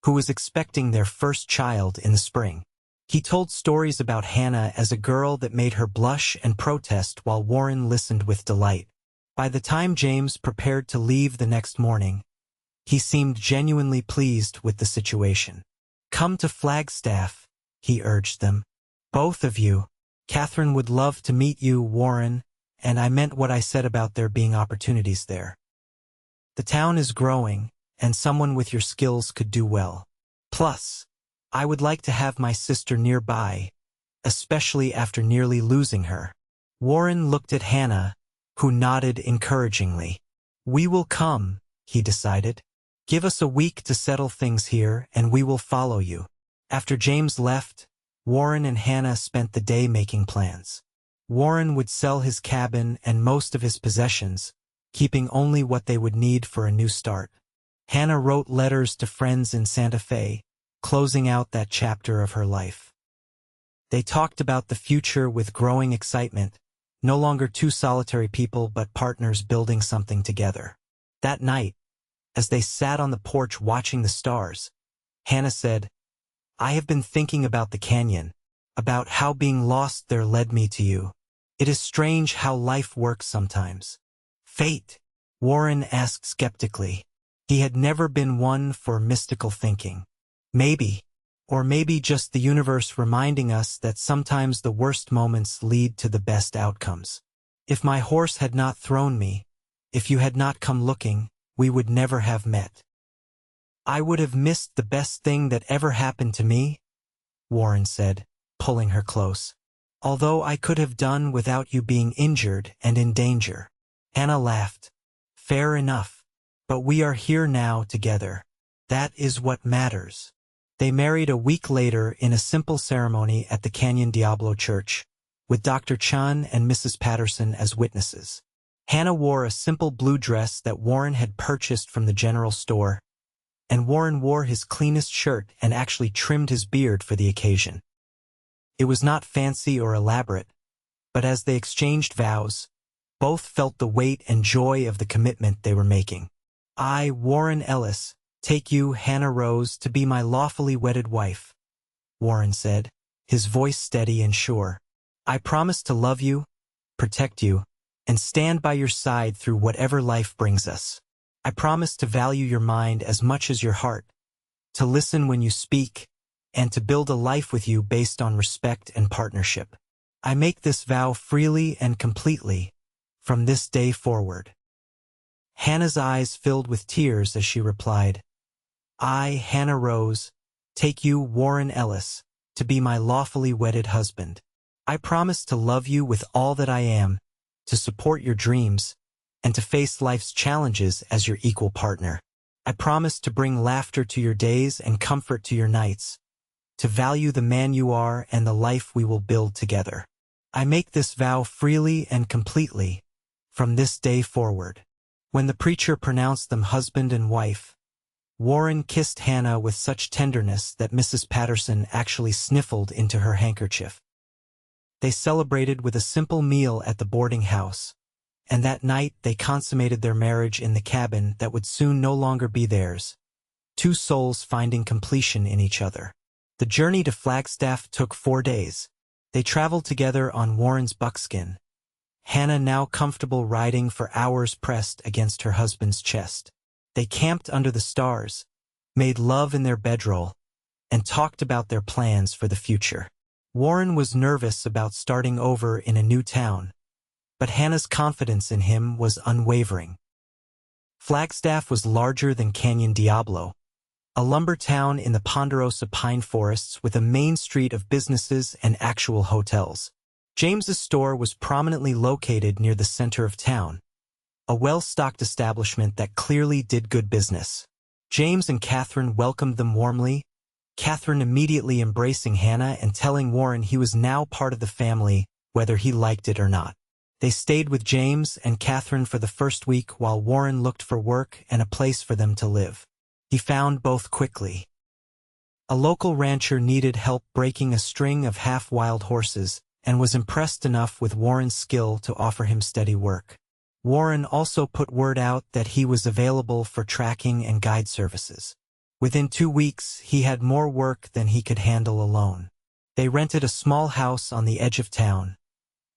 who was expecting their first child in the spring. He told stories about Hannah as a girl that made her blush and protest while Warren listened with delight. By the time James prepared to leave the next morning, he seemed genuinely pleased with the situation. Come to Flagstaff, he urged them. Both of you. Catherine would love to meet you, Warren, and I meant what I said about there being opportunities there. The town is growing, and someone with your skills could do well. Plus, I would like to have my sister nearby, especially after nearly losing her. Warren looked at Hannah, who nodded encouragingly. We will come, he decided. Give us a week to settle things here, and we will follow you. After James left, Warren and Hannah spent the day making plans. Warren would sell his cabin and most of his possessions, keeping only what they would need for a new start. Hannah wrote letters to friends in Santa Fe, closing out that chapter of her life. They talked about the future with growing excitement, no longer two solitary people but partners building something together. That night, as they sat on the porch watching the stars, Hannah said, I have been thinking about the canyon, about how being lost there led me to you. It is strange how life works sometimes. Fate? Warren asked skeptically. He had never been one for mystical thinking. Maybe, or maybe just the universe reminding us that sometimes the worst moments lead to the best outcomes. If my horse had not thrown me, if you had not come looking, we would never have met. I would have missed the best thing that ever happened to me, Warren said, pulling her close. Although I could have done without you being injured and in danger. Hannah laughed. Fair enough. But we are here now together. That is what matters. They married a week later in a simple ceremony at the Canyon Diablo Church, with Dr. Chun and Mrs. Patterson as witnesses. Hannah wore a simple blue dress that Warren had purchased from the general store, and Warren wore his cleanest shirt and actually trimmed his beard for the occasion. It was not fancy or elaborate, but as they exchanged vows, both felt the weight and joy of the commitment they were making. I, Warren Ellis, take you, Hannah Rose, to be my lawfully wedded wife, Warren said, his voice steady and sure. I promise to love you, protect you, and stand by your side through whatever life brings us. I promise to value your mind as much as your heart, to listen when you speak, and to build a life with you based on respect and partnership. I make this vow freely and completely, from this day forward. Hannah's eyes filled with tears as she replied, I, Hannah Rose, take you, Warren Ellis, to be my lawfully wedded husband. I promise to love you with all that I am, to support your dreams, and to face life's challenges as your equal partner. I promise to bring laughter to your days and comfort to your nights, to value the man you are and the life we will build together. I make this vow freely and completely, from this day forward. When the preacher pronounced them husband and wife, Warren kissed Hannah with such tenderness that Mrs. Patterson actually sniffled into her handkerchief. They celebrated with a simple meal at the boarding house, and that night they consummated their marriage in the cabin that would soon no longer be theirs, two souls finding completion in each other. The journey to Flagstaff took 4 days. They traveled together on Warren's buckskin, Hannah now comfortable riding for hours pressed against her husband's chest. They camped under the stars, made love in their bedroll, and talked about their plans for the future. Warren was nervous about starting over in a new town, but Hannah's confidence in him was unwavering. Flagstaff was larger than Canyon Diablo, a lumber town in the ponderosa pine forests with a main street of businesses and actual hotels. James's store was prominently located near the center of town, a well-stocked establishment that clearly did good business. James and Catherine welcomed them warmly, Catherine immediately embracing Hannah and telling Warren he was now part of the family, whether he liked it or not. They stayed with James and Catherine for the first week while Warren looked for work and a place for them to live. He found both quickly. A local rancher needed help breaking a string of half-wild horses and was impressed enough with Warren's skill to offer him steady work. Warren also put word out that he was available for tracking and guide services. Within 2 weeks, he had more work than he could handle alone. They rented a small house on the edge of town.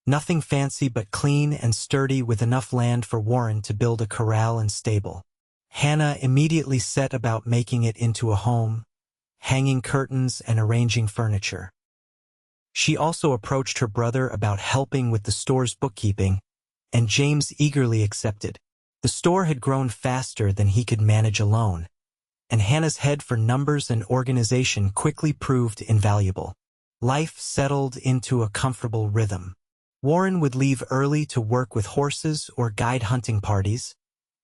Nothing fancy but clean and sturdy with enough land for Warren to build a corral and stable. Hannah immediately set about making it into a home, hanging curtains and arranging furniture. She also approached her brother about helping with the store's bookkeeping, and James eagerly accepted. The store had grown faster than he could manage alone, and Hannah's head for numbers and organization quickly proved invaluable. Life settled into a comfortable rhythm. Warren would leave early to work with horses or guide hunting parties,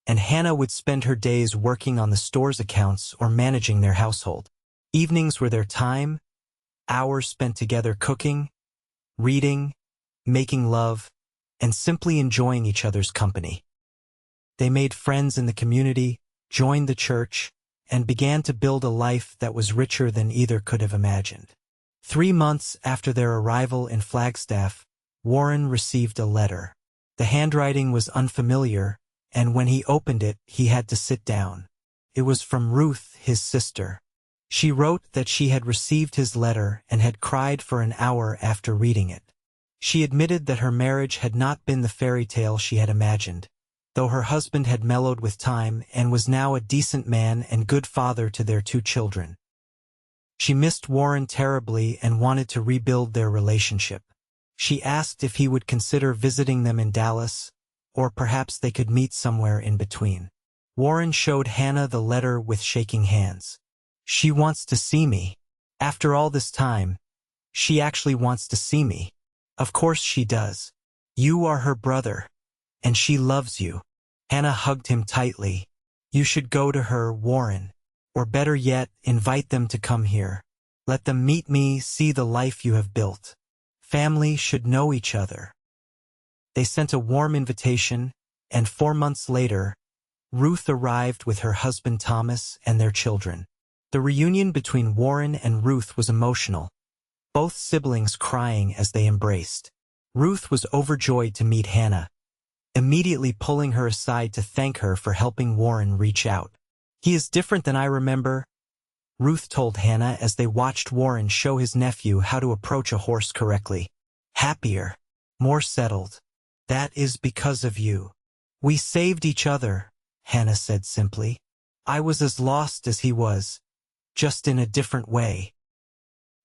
and Hannah would spend her days working on the store's accounts or managing their household. Evenings were their time, hours spent together cooking, reading, making love, and simply enjoying each other's company. They made friends in the community, joined the church, and began to build a life that was richer than either could have imagined. 3 months after their arrival in Flagstaff, Warren received a letter. The handwriting was unfamiliar, and when he opened it, he had to sit down. It was from Ruth, his sister. She wrote that she had received his letter and had cried for an hour after reading it. She admitted that her marriage had not been the fairy tale she had imagined, though her husband had mellowed with time and was now a decent man and good father to their 2 children. She missed Warren terribly and wanted to rebuild their relationship. She asked if he would consider visiting them in Dallas, or perhaps they could meet somewhere in between. Warren showed Hannah the letter with shaking hands. She wants to see me. After all this time, she actually wants to see me. Of course she does. You are her brother, and she loves you. Hannah hugged him tightly. You should go to her, Warren. Or better yet, invite them to come here. Let them meet me, see the life you have built. Family should know each other. They sent a warm invitation, and 4 months later, Ruth arrived with her husband Thomas and their children. The reunion between Warren and Ruth was emotional, both siblings crying as they embraced. Ruth was overjoyed to meet Hannah, immediately pulling her aside to thank her for helping Warren reach out. "He is different than I remember," Ruth told Hannah as they watched Warren show his nephew how to approach a horse correctly. "Happier, more settled. That is because of you. We saved each other," Hannah said simply. "I was as lost as he was, just in a different way."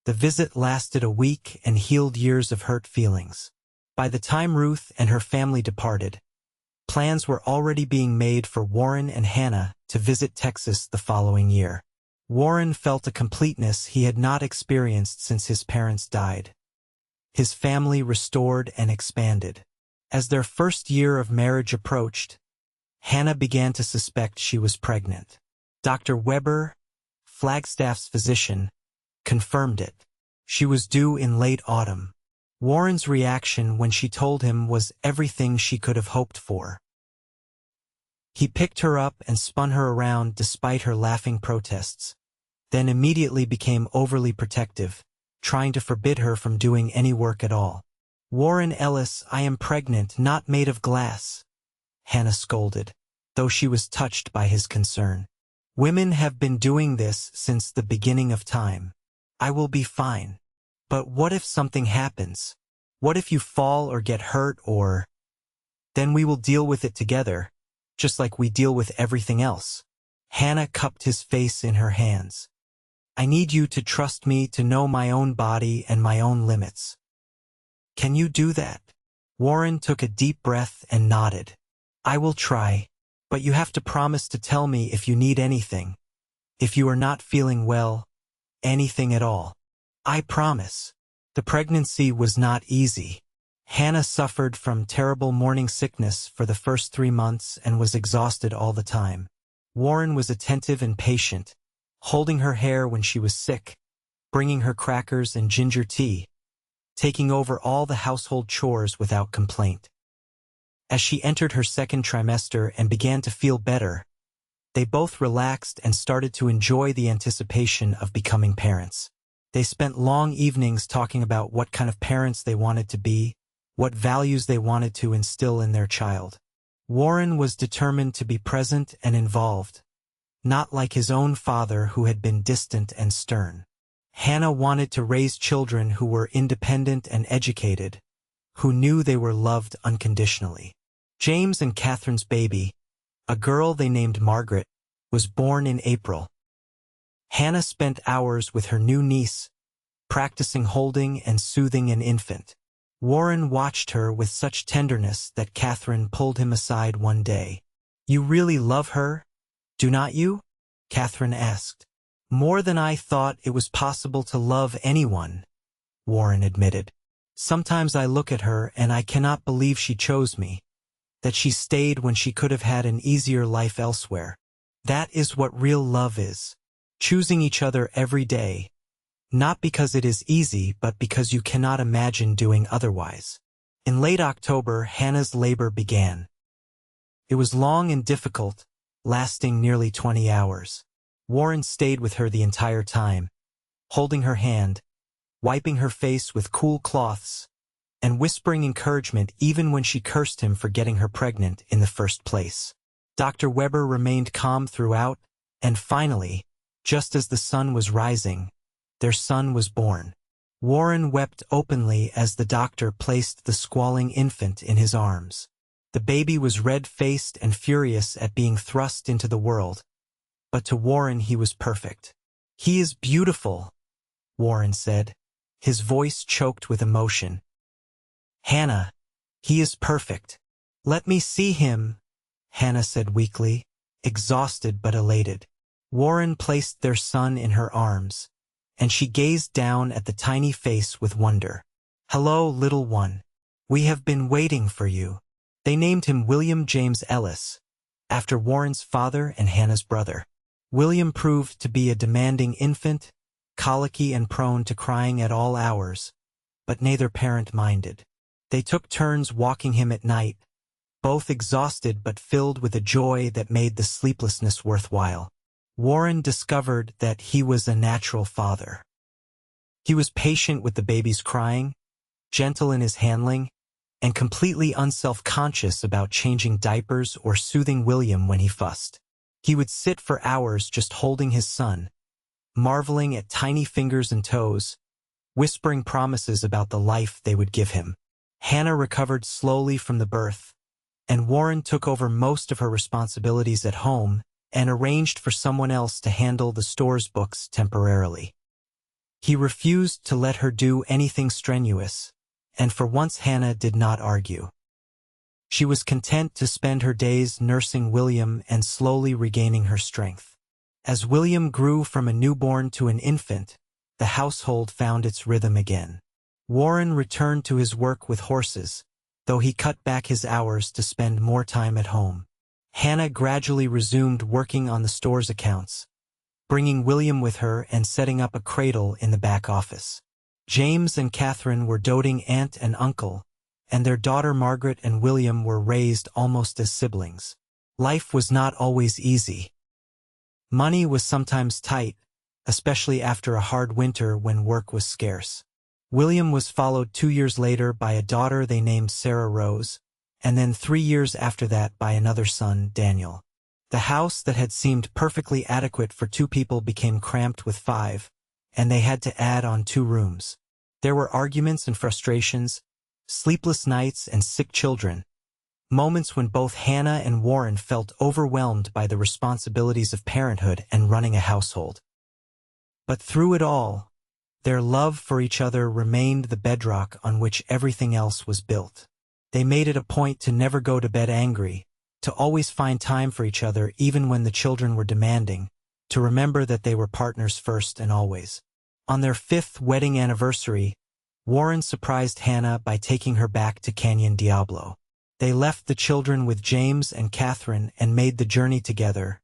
The visit lasted a week and healed years of hurt feelings. By the time Ruth and her family departed, plans were already being made for Warren and Hannah to visit Texas the following year. Warren felt a completeness he had not experienced since his parents died. His family restored and expanded. As their first year of marriage approached, Hannah began to suspect she was pregnant. Dr. Weber, Flagstaff's physician, confirmed it. She was due in late autumn. Warren's reaction when she told him was everything she could have hoped for. He picked her up and spun her around despite her laughing protests, then immediately became overly protective, trying to forbid her from doing any work at all. "Warren Ellis, I am pregnant, not made of glass," Hannah scolded, though she was touched by his concern. "Women have been doing this since the beginning of time. I will be fine. But what if something happens? What if you fall or get hurt or... Then we will deal with it together, just like we deal with everything else." Hannah cupped his face in her hands. "I need you to trust me to know my own body and my own limits. Can you do that?" Warren took a deep breath and nodded. "I will try, but you have to promise to tell me if you need anything. If you are not feeling well, anything at all. I promise." The pregnancy was not easy. Hannah suffered from terrible morning sickness for the first 3 months and was exhausted all the time. Warren was attentive and patient, holding her hair when she was sick, bringing her crackers and ginger tea, taking over all the household chores without complaint. As she entered her second trimester and began to feel better, they both relaxed and started to enjoy the anticipation of becoming parents. They spent long evenings talking about what kind of parents they wanted to be, what values they wanted to instill in their child. Warren was determined to be present and involved, not like his own father who had been distant and stern. Hannah wanted to raise children who were independent and educated, who knew they were loved unconditionally. James and Catherine's baby, a girl they named Margaret, was born in April. Hannah spent hours with her new niece, practicing holding and soothing an infant. Warren watched her with such tenderness that Catherine pulled him aside one day. "You really love her, do not you?" Catherine asked. "More than I thought it was possible to love anyone," Warren admitted. "Sometimes I look at her and I cannot believe she chose me, that she stayed when she could have had an easier life elsewhere. That is what real love is. Choosing each other every day, not because it is easy but because you cannot imagine doing otherwise." In late October, Hannah's labor began. It was long and difficult, lasting nearly 20 hours. Warren stayed with her the entire time, holding her hand, wiping her face with cool cloths, and whispering encouragement even when she cursed him for getting her pregnant in the first place. Dr. Weber remained calm throughout, and finally, just as the sun was rising, their son was born. Warren wept openly as the doctor placed the squalling infant in his arms. The baby was red-faced and furious at being thrust into the world, but to Warren he was perfect. "He is beautiful," Warren said, his voice choked with emotion. "Hannah, he is perfect. Let me see him," Hannah said weakly, exhausted but elated. Warren placed their son in her arms, and she gazed down at the tiny face with wonder. "Hello, little one. We have been waiting for you." They named him William James Ellis, after Warren's father and Hannah's brother. William proved to be a demanding infant, colicky and prone to crying at all hours, but neither parent minded. They took turns walking him at night, both exhausted but filled with a joy that made the sleeplessness worthwhile. Warren discovered that he was a natural father. He was patient with the baby's crying, gentle in his handling, and completely unself-conscious about changing diapers or soothing William when he fussed. He would sit for hours just holding his son, marveling at tiny fingers and toes, whispering promises about the life they would give him. Hannah recovered slowly from the birth, and Warren took over most of her responsibilities at home and arranged for someone else to handle the store's books temporarily. He refused to let her do anything strenuous, and for once Hannah did not argue. She was content to spend her days nursing William and slowly regaining her strength. As William grew from a newborn to an infant, the household found its rhythm again. Warren returned to his work with horses, though he cut back his hours to spend more time at home. Hannah gradually resumed working on the store's accounts, bringing William with her and setting up a cradle in the back office. James and Catherine were doting aunt and uncle, and their daughter Margaret and William were raised almost as siblings. Life was not always easy. Money was sometimes tight, especially after a hard winter when work was scarce. William was followed 2 years later by a daughter they named Sarah Rose, and then 3 years after that by another son, Daniel. The house that had seemed perfectly adequate for 2 people became cramped with 5, and they had to add on 2 rooms. There were arguments and frustrations, sleepless nights and sick children, moments when both Hannah and Warren felt overwhelmed by the responsibilities of parenthood and running a household. But through it all, their love for each other remained the bedrock on which everything else was built. They made it a point to never go to bed angry, to always find time for each other even when the children were demanding, to remember that they were partners first and always. On their 5th wedding anniversary, Warren surprised Hannah by taking her back to Canyon Diablo. They left the children with James and Catherine and made the journey together,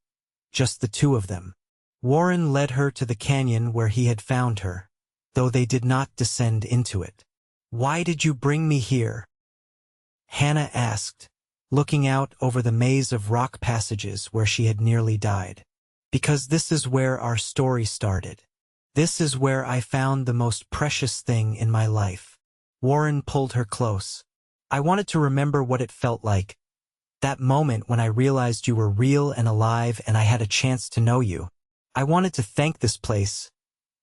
just the 2 of them. Warren led her to the canyon where he had found her, though they did not descend into it. "Why did you bring me here?" Hannah asked, looking out over the maze of rock passages where she had nearly died. "Because this is where our story started. This is where I found the most precious thing in my life." Warren pulled her close. "I wanted to remember what it felt like, that moment when I realized you were real and alive and I had a chance to know you. I wanted to thank this place,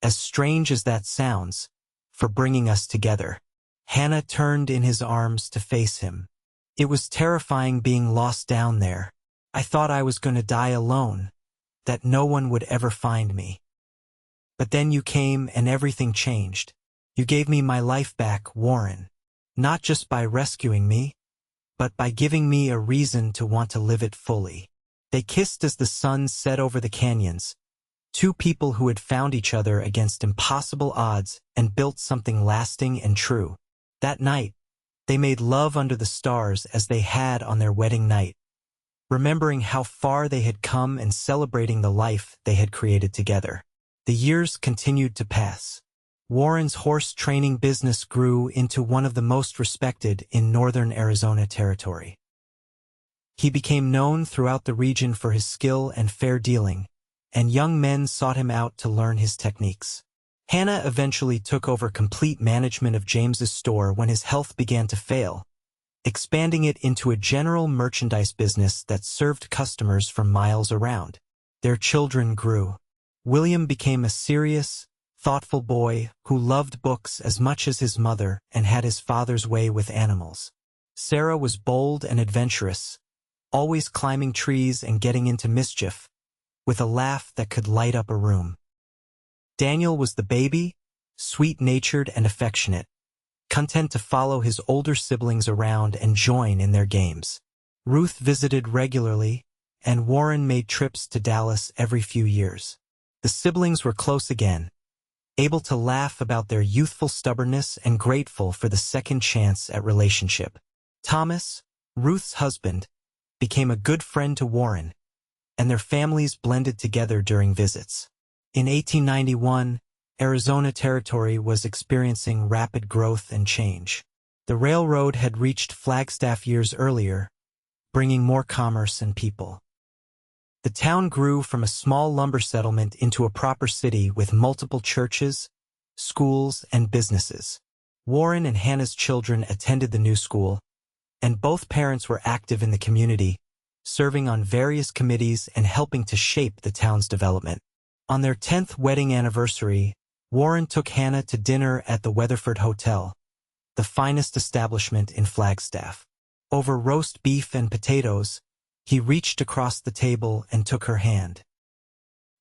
as strange as that sounds, for bringing us together." Hannah turned in his arms to face him. "It was terrifying being lost down there. I thought I was going to die alone, that no one would ever find me. But then you came and everything changed. You gave me my life back, Warren. Not just by rescuing me, but by giving me a reason to want to live it fully." They kissed as the sun set over the canyons, 2 people who had found each other against impossible odds and built something lasting and true. That night, they made love under the stars as they had on their wedding night, remembering how far they had come and celebrating the life they had created together. The years continued to pass. Warren's horse training business grew into one of the most respected in northern Arizona territory. He became known throughout the region for his skill and fair dealing, and young men sought him out to learn his techniques. Hannah eventually took over complete management of James's store when his health began to fail, expanding it into a general merchandise business that served customers from miles around. Their children grew. William became a serious, thoughtful boy who loved books as much as his mother and had his father's way with animals. Sarah was bold and adventurous, always climbing trees and getting into mischief, with a laugh that could light up a room. Daniel was the baby, sweet-natured and affectionate, content to follow his older siblings around and join in their games. Ruth visited regularly, and Warren made trips to Dallas every few years. The siblings were close again, able to laugh about their youthful stubbornness and grateful for the second chance at relationship. Thomas, Ruth's husband, became a good friend to Warren, and their families blended together during visits. In 1891, Arizona Territory was experiencing rapid growth and change. The railroad had reached Flagstaff years earlier, bringing more commerce and people. The town grew from a small lumber settlement into a proper city with multiple churches, schools, and businesses. Warren and Hannah's children attended the new school, and both parents were active in the community, serving on various committees and helping to shape the town's development. On their 10th wedding anniversary, Warren took Hannah to dinner at the Weatherford Hotel, the finest establishment in Flagstaff. Over roast beef and potatoes, he reached across the table and took her hand.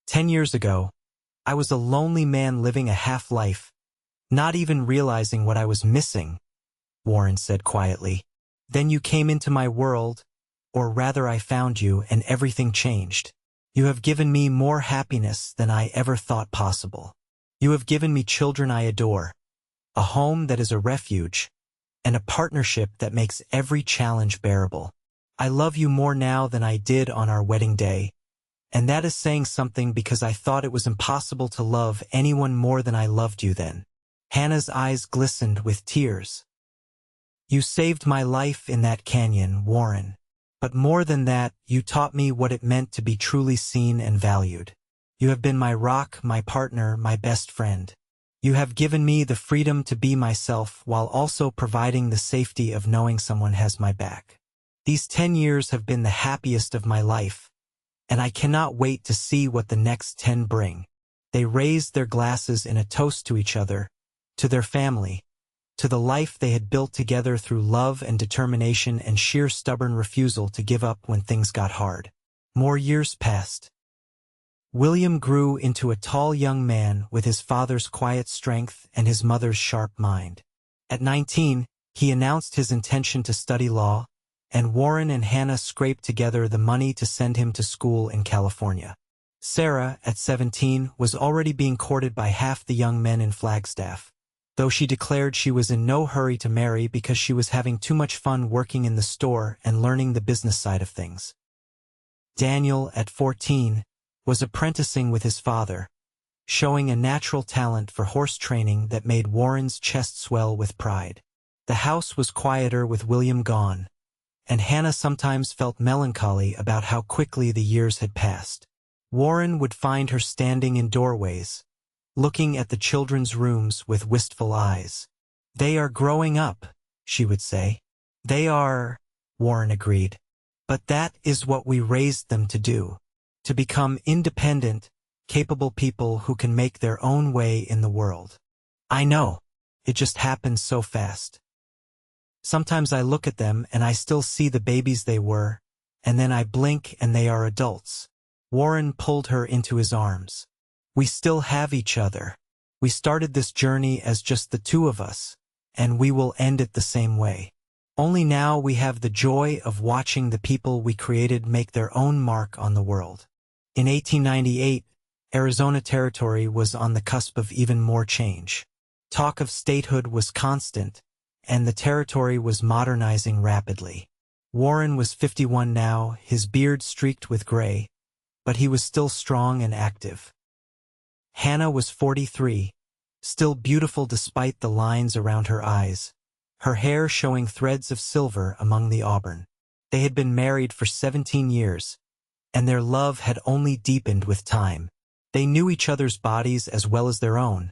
10 years ago, I was a lonely man living a half-life, not even realizing what I was missing, Warren said quietly. Then you came into my world, or rather I found you, and everything changed. You have given me more happiness than I ever thought possible. You have given me children I adore, a home that is a refuge, and a partnership that makes every challenge bearable. I love you more now than I did on our wedding day, and that is saying something because I thought it was impossible to love anyone more than I loved you then. Hannah's eyes glistened with tears. You saved my life in that canyon, Warren. But more than that, you taught me what it meant to be truly seen and valued. You have been my rock, my partner, my best friend. You have given me the freedom to be myself while also providing the safety of knowing someone has my back. These 10 years have been the happiest of my life, and I cannot wait to see what the next 10 bring. They raised their glasses in a toast to each other, to their family, to the life they had built together through love and determination and sheer stubborn refusal to give up when things got hard. More years passed. William grew into a tall young man with his father's quiet strength and his mother's sharp mind. At 19, he announced his intention to study law, and Warren and Hannah scraped together the money to send him to school in California. Sarah, at 17, was already being courted by half the young men in Flagstaff, though she declared she was in no hurry to marry because she was having too much fun working in the store and learning the business side of things. Daniel, at 14, was apprenticing with his father, showing a natural talent for horse training that made Warren's chest swell with pride. The house was quieter with William gone, and Hannah sometimes felt melancholy about how quickly the years had passed. Warren would find her standing in doorways, looking at the children's rooms with wistful eyes. They are growing up, she would say. They are, Warren agreed. But that is what we raised them to do, to become independent, capable people who can make their own way in the world. I know, it just happens so fast. Sometimes I look at them and I still see the babies they were, and then I blink and they are adults. Warren pulled her into his arms. We still have each other. We started this journey as just the two of us, and we will end it the same way. Only now we have the joy of watching the people we created make their own mark on the world. In 1898, Arizona Territory was on the cusp of even more change. Talk of statehood was constant, and the territory was modernizing rapidly. Warren was 51 now, his beard streaked with gray, but he was still strong and active. Hannah was 43, still beautiful despite the lines around her eyes, her hair showing threads of silver among the auburn. They had been married for 17 years, and their love had only deepened with time. They knew each other's bodies as well as their own,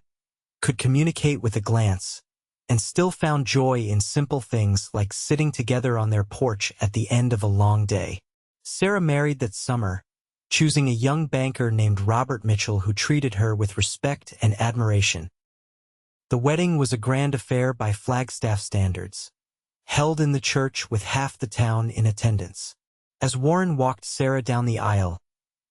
could communicate with a glance, and still found joy in simple things like sitting together on their porch at the end of a long day. Sarah married that summer, choosing a young banker named Robert Mitchell who treated her with respect and admiration. The wedding was a grand affair by Flagstaff standards, held in the church with half the town in attendance. As Warren walked Sarah down the aisle,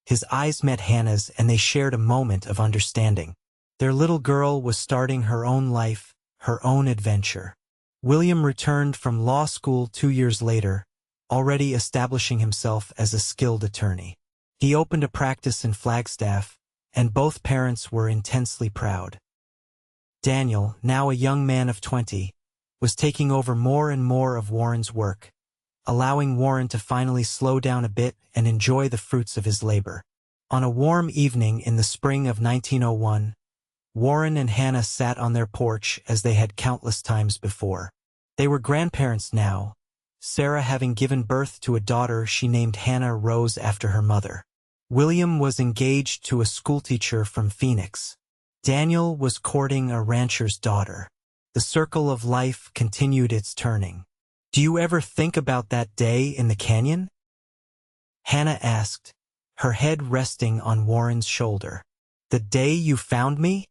his eyes met Hannah's and they shared a moment of understanding. Their little girl was starting her own life, her own adventure. William returned from law school 2 years later, already establishing himself as a skilled attorney. He opened a practice in Flagstaff, and both parents were intensely proud. Daniel, now a young man of 20, was taking over more and more of Warren's work, allowing Warren to finally slow down a bit and enjoy the fruits of his labor. On a warm evening in the spring of 1901, Warren and Hannah sat on their porch as they had countless times before. They were grandparents now, Sarah having given birth to a daughter she named Hannah Rose after her mother. William was engaged to a schoolteacher from Phoenix. Daniel was courting a rancher's daughter. The circle of life continued its turning. "Do you ever think about that day in the canyon?" Hannah asked, her head resting on Warren's shoulder. "The day you found me?"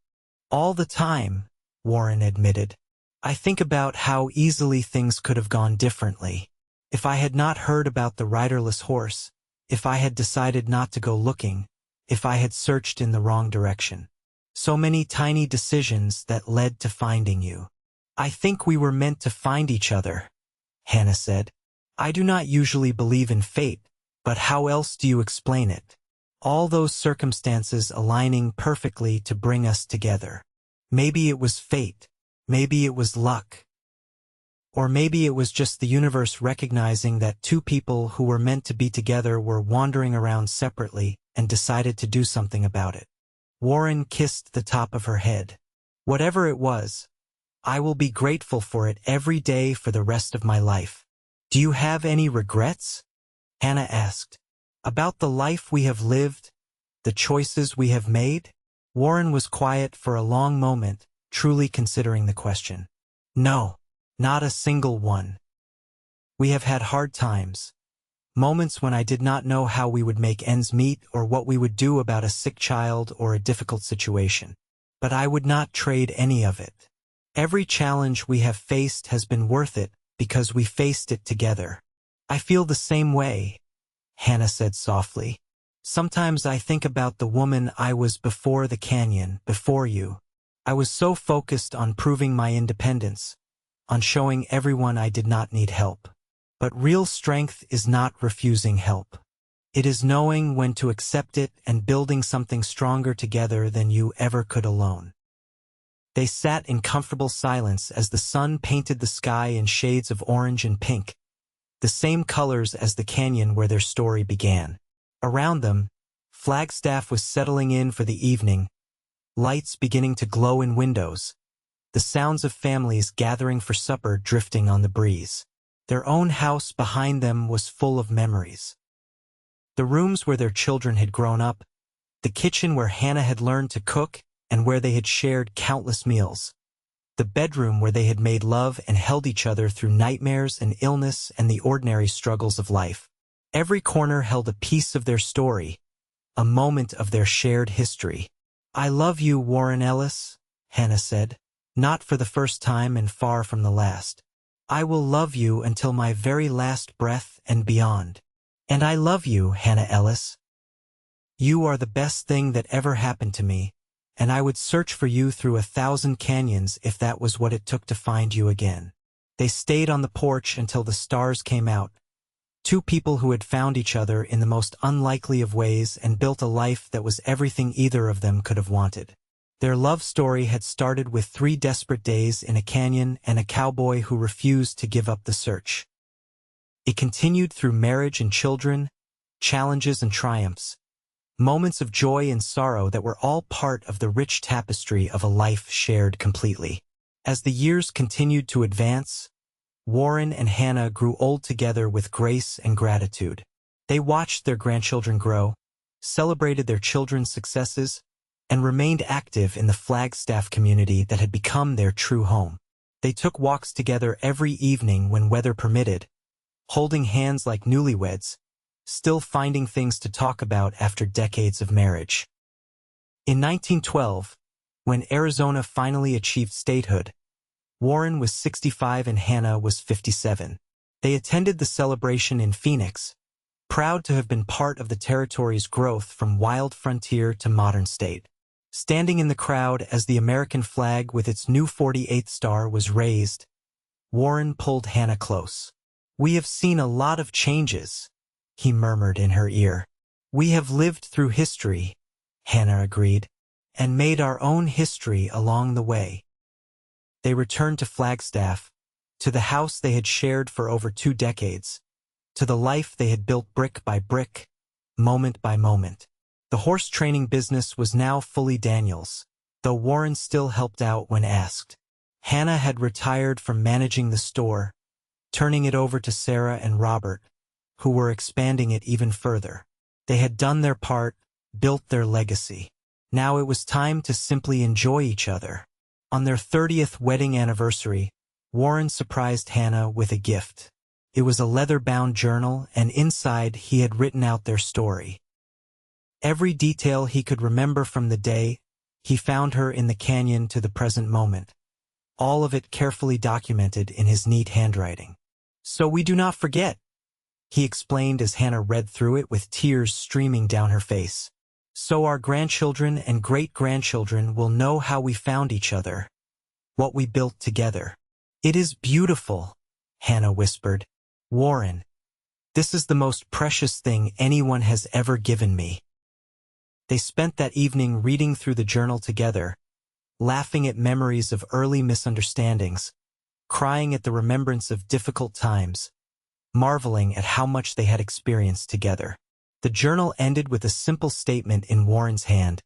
"All the time," Warren admitted. "I think about how easily things could have gone differently. If I had not heard about the riderless horse, if I had decided not to go looking, if I had searched in the wrong direction. So many tiny decisions that led to finding you." "I think we were meant to find each other," Hannah said. "I do not usually believe in fate, but how else do you explain it? All those circumstances aligning perfectly to bring us together. Maybe it was fate, maybe it was luck. Or maybe it was just the universe recognizing that two people who were meant to be together were wandering around separately and decided to do something about it." Warren kissed the top of her head. "Whatever it was, I will be grateful for it every day for the rest of my life." "Do you have any regrets?" Hannah asked. "About the life we have lived, the choices we have made?" Warren was quiet for a long moment, truly considering the question. "No, not a single one. We have had hard times, moments when I did not know how we would make ends meet or what we would do about a sick child or a difficult situation. But I would not trade any of it. Every challenge we have faced has been worth it because we faced it together." "I feel the same way," Hannah said softly. "Sometimes I think about the woman I was before the canyon, before you. I was so focused on proving my independence, on showing everyone I did not need help. But real strength is not refusing help. It is knowing when to accept it and building something stronger together than you ever could alone." They sat in comfortable silence as the sun painted the sky in shades of orange and pink, the same colors as the canyon where their story began. Around them, Flagstaff was settling in for the evening, lights beginning to glow in windows, the sounds of families gathering for supper drifting on the breeze. Their own house behind them was full of memories. The rooms where their children had grown up, the kitchen where Hannah had learned to cook and where they had shared countless meals, the bedroom where they had made love and held each other through nightmares and illness and the ordinary struggles of life. Every corner held a piece of their story, a moment of their shared history. "I love you, Warren Ellis," Hannah said, "not for the first time and far from the last. I will love you until my very last breath and beyond." "And I love you, Hannah Ellis. You are the best thing that ever happened to me, and I would search for you through 1,000 canyons if that was what it took to find you again." They stayed on the porch until the stars came out, two people who had found each other in the most unlikely of ways and built a life that was everything either of them could have wanted. Their love story had started with 3 desperate days in a canyon and a cowboy who refused to give up the search. It continued through marriage and children, challenges and triumphs, moments of joy and sorrow that were all part of the rich tapestry of a life shared completely. As the years continued to advance, Warren and Hannah grew old together with grace and gratitude. They watched their grandchildren grow, celebrated their children's successes, and remained active in the Flagstaff community that had become their true home. They took walks together every evening when weather permitted, holding hands like newlyweds, still finding things to talk about after decades of marriage. In 1912, when Arizona finally achieved statehood, Warren was 65 and Hannah was 57. They attended the celebration in Phoenix, proud to have been part of the territory's growth from wild frontier to modern state. Standing in the crowd as the American flag with its new 48th star was raised, Warren pulled Hannah close. "We have seen a lot of changes," he murmured in her ear. "We have lived through history," Hannah agreed, "and made our own history along the way." They returned to Flagstaff, to the house they had shared for over 2 decades, to the life they had built brick by brick, moment by moment. The horse training business was now fully Daniel's, though Warren still helped out when asked. Hannah had retired from managing the store, turning it over to Sarah and Robert, who were expanding it even further. They had done their part, built their legacy. Now it was time to simply enjoy each other. On their 30th wedding anniversary, Warren surprised Hannah with a gift. It was a leather-bound journal, and inside he had written out their story. Every detail he could remember from the day he found her in the canyon to the present moment. All of it carefully documented in his neat handwriting. "So we do not forget," he explained as Hannah read through it with tears streaming down her face. "So our grandchildren and great-grandchildren will know how we found each other, what we built together." "It is beautiful," Hannah whispered. "Warren, this is the most precious thing anyone has ever given me." They spent that evening reading through the journal together, laughing at memories of early misunderstandings, crying at the remembrance of difficult times, marveling at how much they had experienced together. The journal ended with a simple statement in Warren's hand.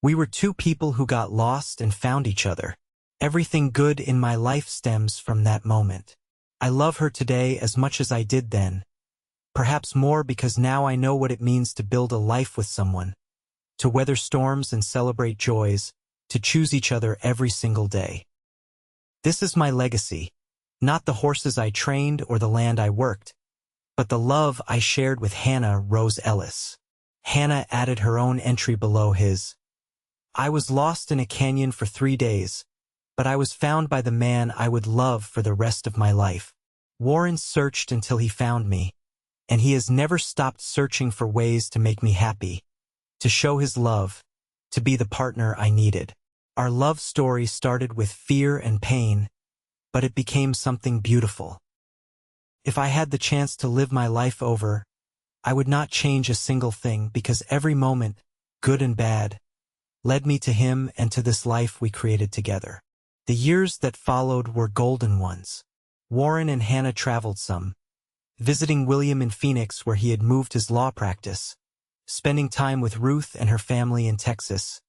"We were two people who got lost and found each other. Everything good in my life stems from that moment. I love her today as much as I did then, perhaps more because now I know what it means to build a life with someone, to weather storms and celebrate joys, to choose each other every single day. This is my legacy, not the horses I trained or the land I worked, but the love I shared with Hannah Rose Ellis." Hannah added her own entry below his. "I was lost in a canyon for 3 days, but I was found by the man I would love for the rest of my life. Warren searched until he found me, and he has never stopped searching for ways to make me happy, to show his love, to be the partner I needed. Our love story started with fear and pain, but it became something beautiful. If I had the chance to live my life over, I would not change a single thing because every moment, good and bad, led me to him and to this life we created together." The years that followed were golden ones. Warren and Hannah traveled some, visiting William in Phoenix where he had moved his law practice, spending time with Ruth and her family in Texas,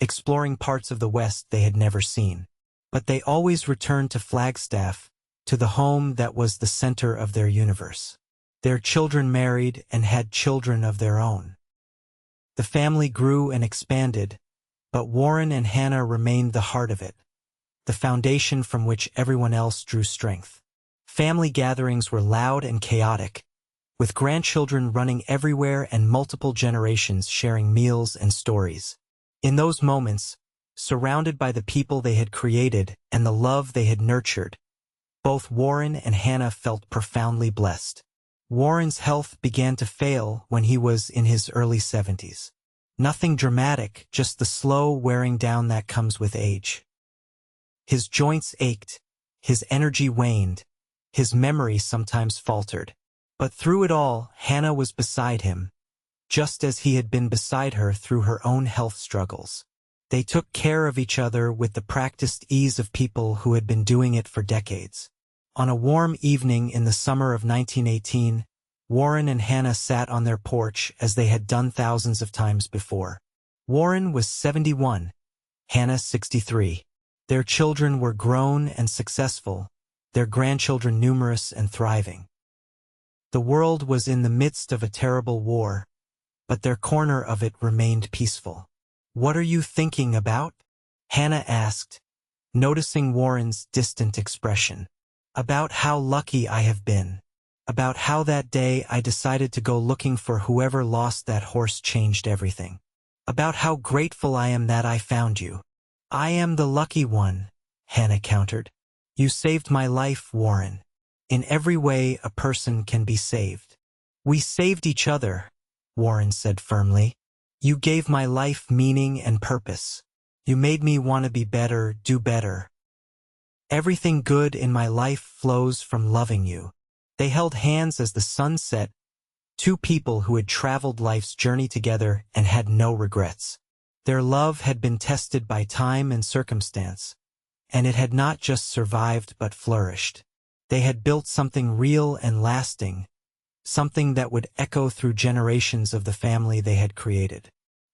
exploring parts of the West they had never seen. But they always returned to Flagstaff, to the home that was the center of their universe. Their children married and had children of their own. The family grew and expanded, but Warren and Hannah remained the heart of it, the foundation from which everyone else drew strength. Family gatherings were loud and chaotic, with grandchildren running everywhere and multiple generations sharing meals and stories. In those moments, surrounded by the people they had created and the love they had nurtured, both Warren and Hannah felt profoundly blessed. Warren's health began to fail when he was in his early 70s. Nothing dramatic, just the slow wearing down that comes with age. His joints ached, his energy waned, his memory sometimes faltered. But through it all, Hannah was beside him, just as he had been beside her through her own health struggles. They took care of each other with the practiced ease of people who had been doing it for decades. On a warm evening in the summer of 1918, Warren and Hannah sat on their porch as they had done thousands of times before. Warren was 71, Hannah 63. Their children were grown and successful, their grandchildren numerous and thriving. The world was in the midst of a terrible war, but their corner of it remained peaceful. "What are you thinking about?" Hannah asked, noticing Warren's distant expression. "About how lucky I have been. About how that day I decided to go looking for whoever lost that horse changed everything. About how grateful I am that I found you." "I am the lucky one," Hannah countered. "You saved my life, Warren. In every way a person can be saved." "We saved each other," Warren said firmly. "You gave my life meaning and purpose. You made me want to be better, do better. Everything good in my life flows from loving you." They held hands as the sun set, two people who had traveled life's journey together and had no regrets. Their love had been tested by time and circumstance, and it had not just survived but flourished. They had built something real and lasting, something that would echo through generations of the family they had created.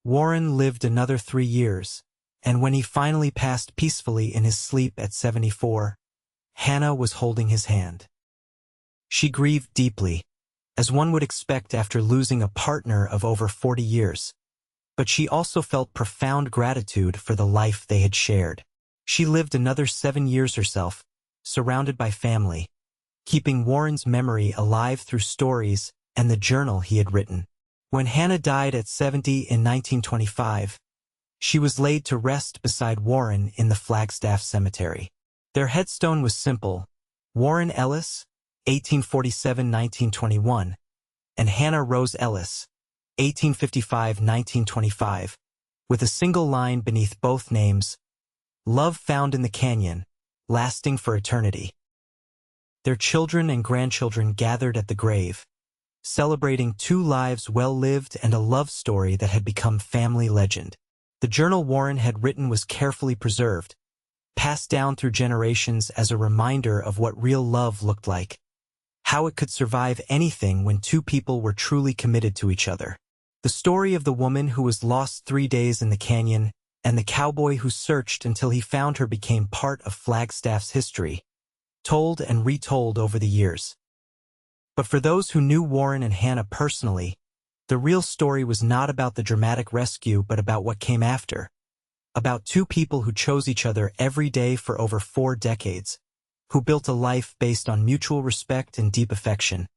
Warren lived another 3 years, and when he finally passed peacefully in his sleep at 74, Hannah was holding his hand. She grieved deeply, as one would expect after losing a partner of over 40 years, but she also felt profound gratitude for the life they had shared. She lived another 7 years herself, surrounded by family, keeping Warren's memory alive through stories and the journal he had written. When Hannah died at 70 in 1925, she was laid to rest beside Warren in the Flagstaff Cemetery. Their headstone was simple: Warren Ellis, 1847–1921, and Hannah Rose Ellis, 1855–1925, with a single line beneath both names: "Love found in the canyon, lasting for eternity." Their children and grandchildren gathered at the grave, celebrating 2 lives well lived and a love story that had become family legend. The journal Warren had written was carefully preserved, passed down through generations as a reminder of what real love looked like, how it could survive anything when 2 people were truly committed to each other. The story of the woman who was lost 3 days in the canyon and the cowboy who searched until he found her became part of Flagstaff's history, told and retold over the years. But for those who knew Warren and Hannah personally, the real story was not about the dramatic rescue but about what came after. About 2 people who chose each other every day for over 4 decades, who built a life based on mutual respect and deep affection,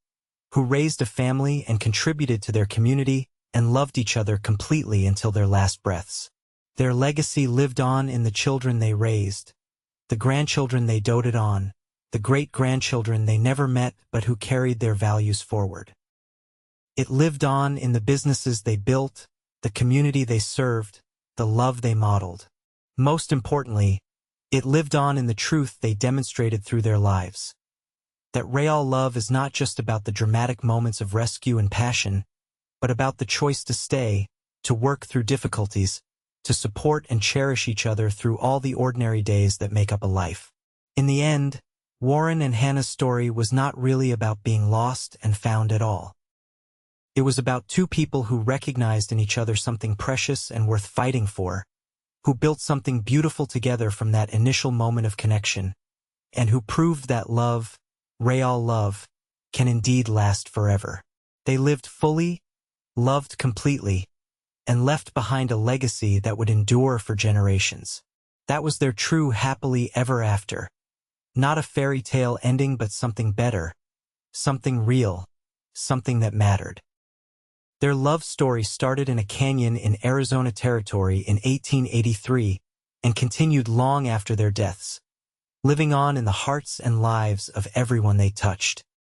who raised a family and contributed to their community and loved each other completely until their last breaths. Their legacy lived on in the children they raised, the grandchildren they doted on, the great-grandchildren they never met but who carried their values forward. It lived on in the businesses they built, the community they served, the love they modeled. Most importantly, it lived on in the truth they demonstrated through their lives. That real love is not just about the dramatic moments of rescue and passion, but about the choice to stay, to work through difficulties, to support and cherish each other through all the ordinary days that make up a life. In the end, Warren and Hannah's story was not really about being lost and found at all. It was about 2 people who recognized in each other something precious and worth fighting for, who built something beautiful together from that initial moment of connection, and who proved that love, real love, can indeed last forever. They lived fully, loved completely, and left behind a legacy that would endure for generations. That was their true happily ever after. Not a fairy tale ending but something better, something real, something that mattered. Their love story started in a canyon in Arizona Territory in 1883 and continued long after their deaths, living on in the hearts and lives of everyone they touched.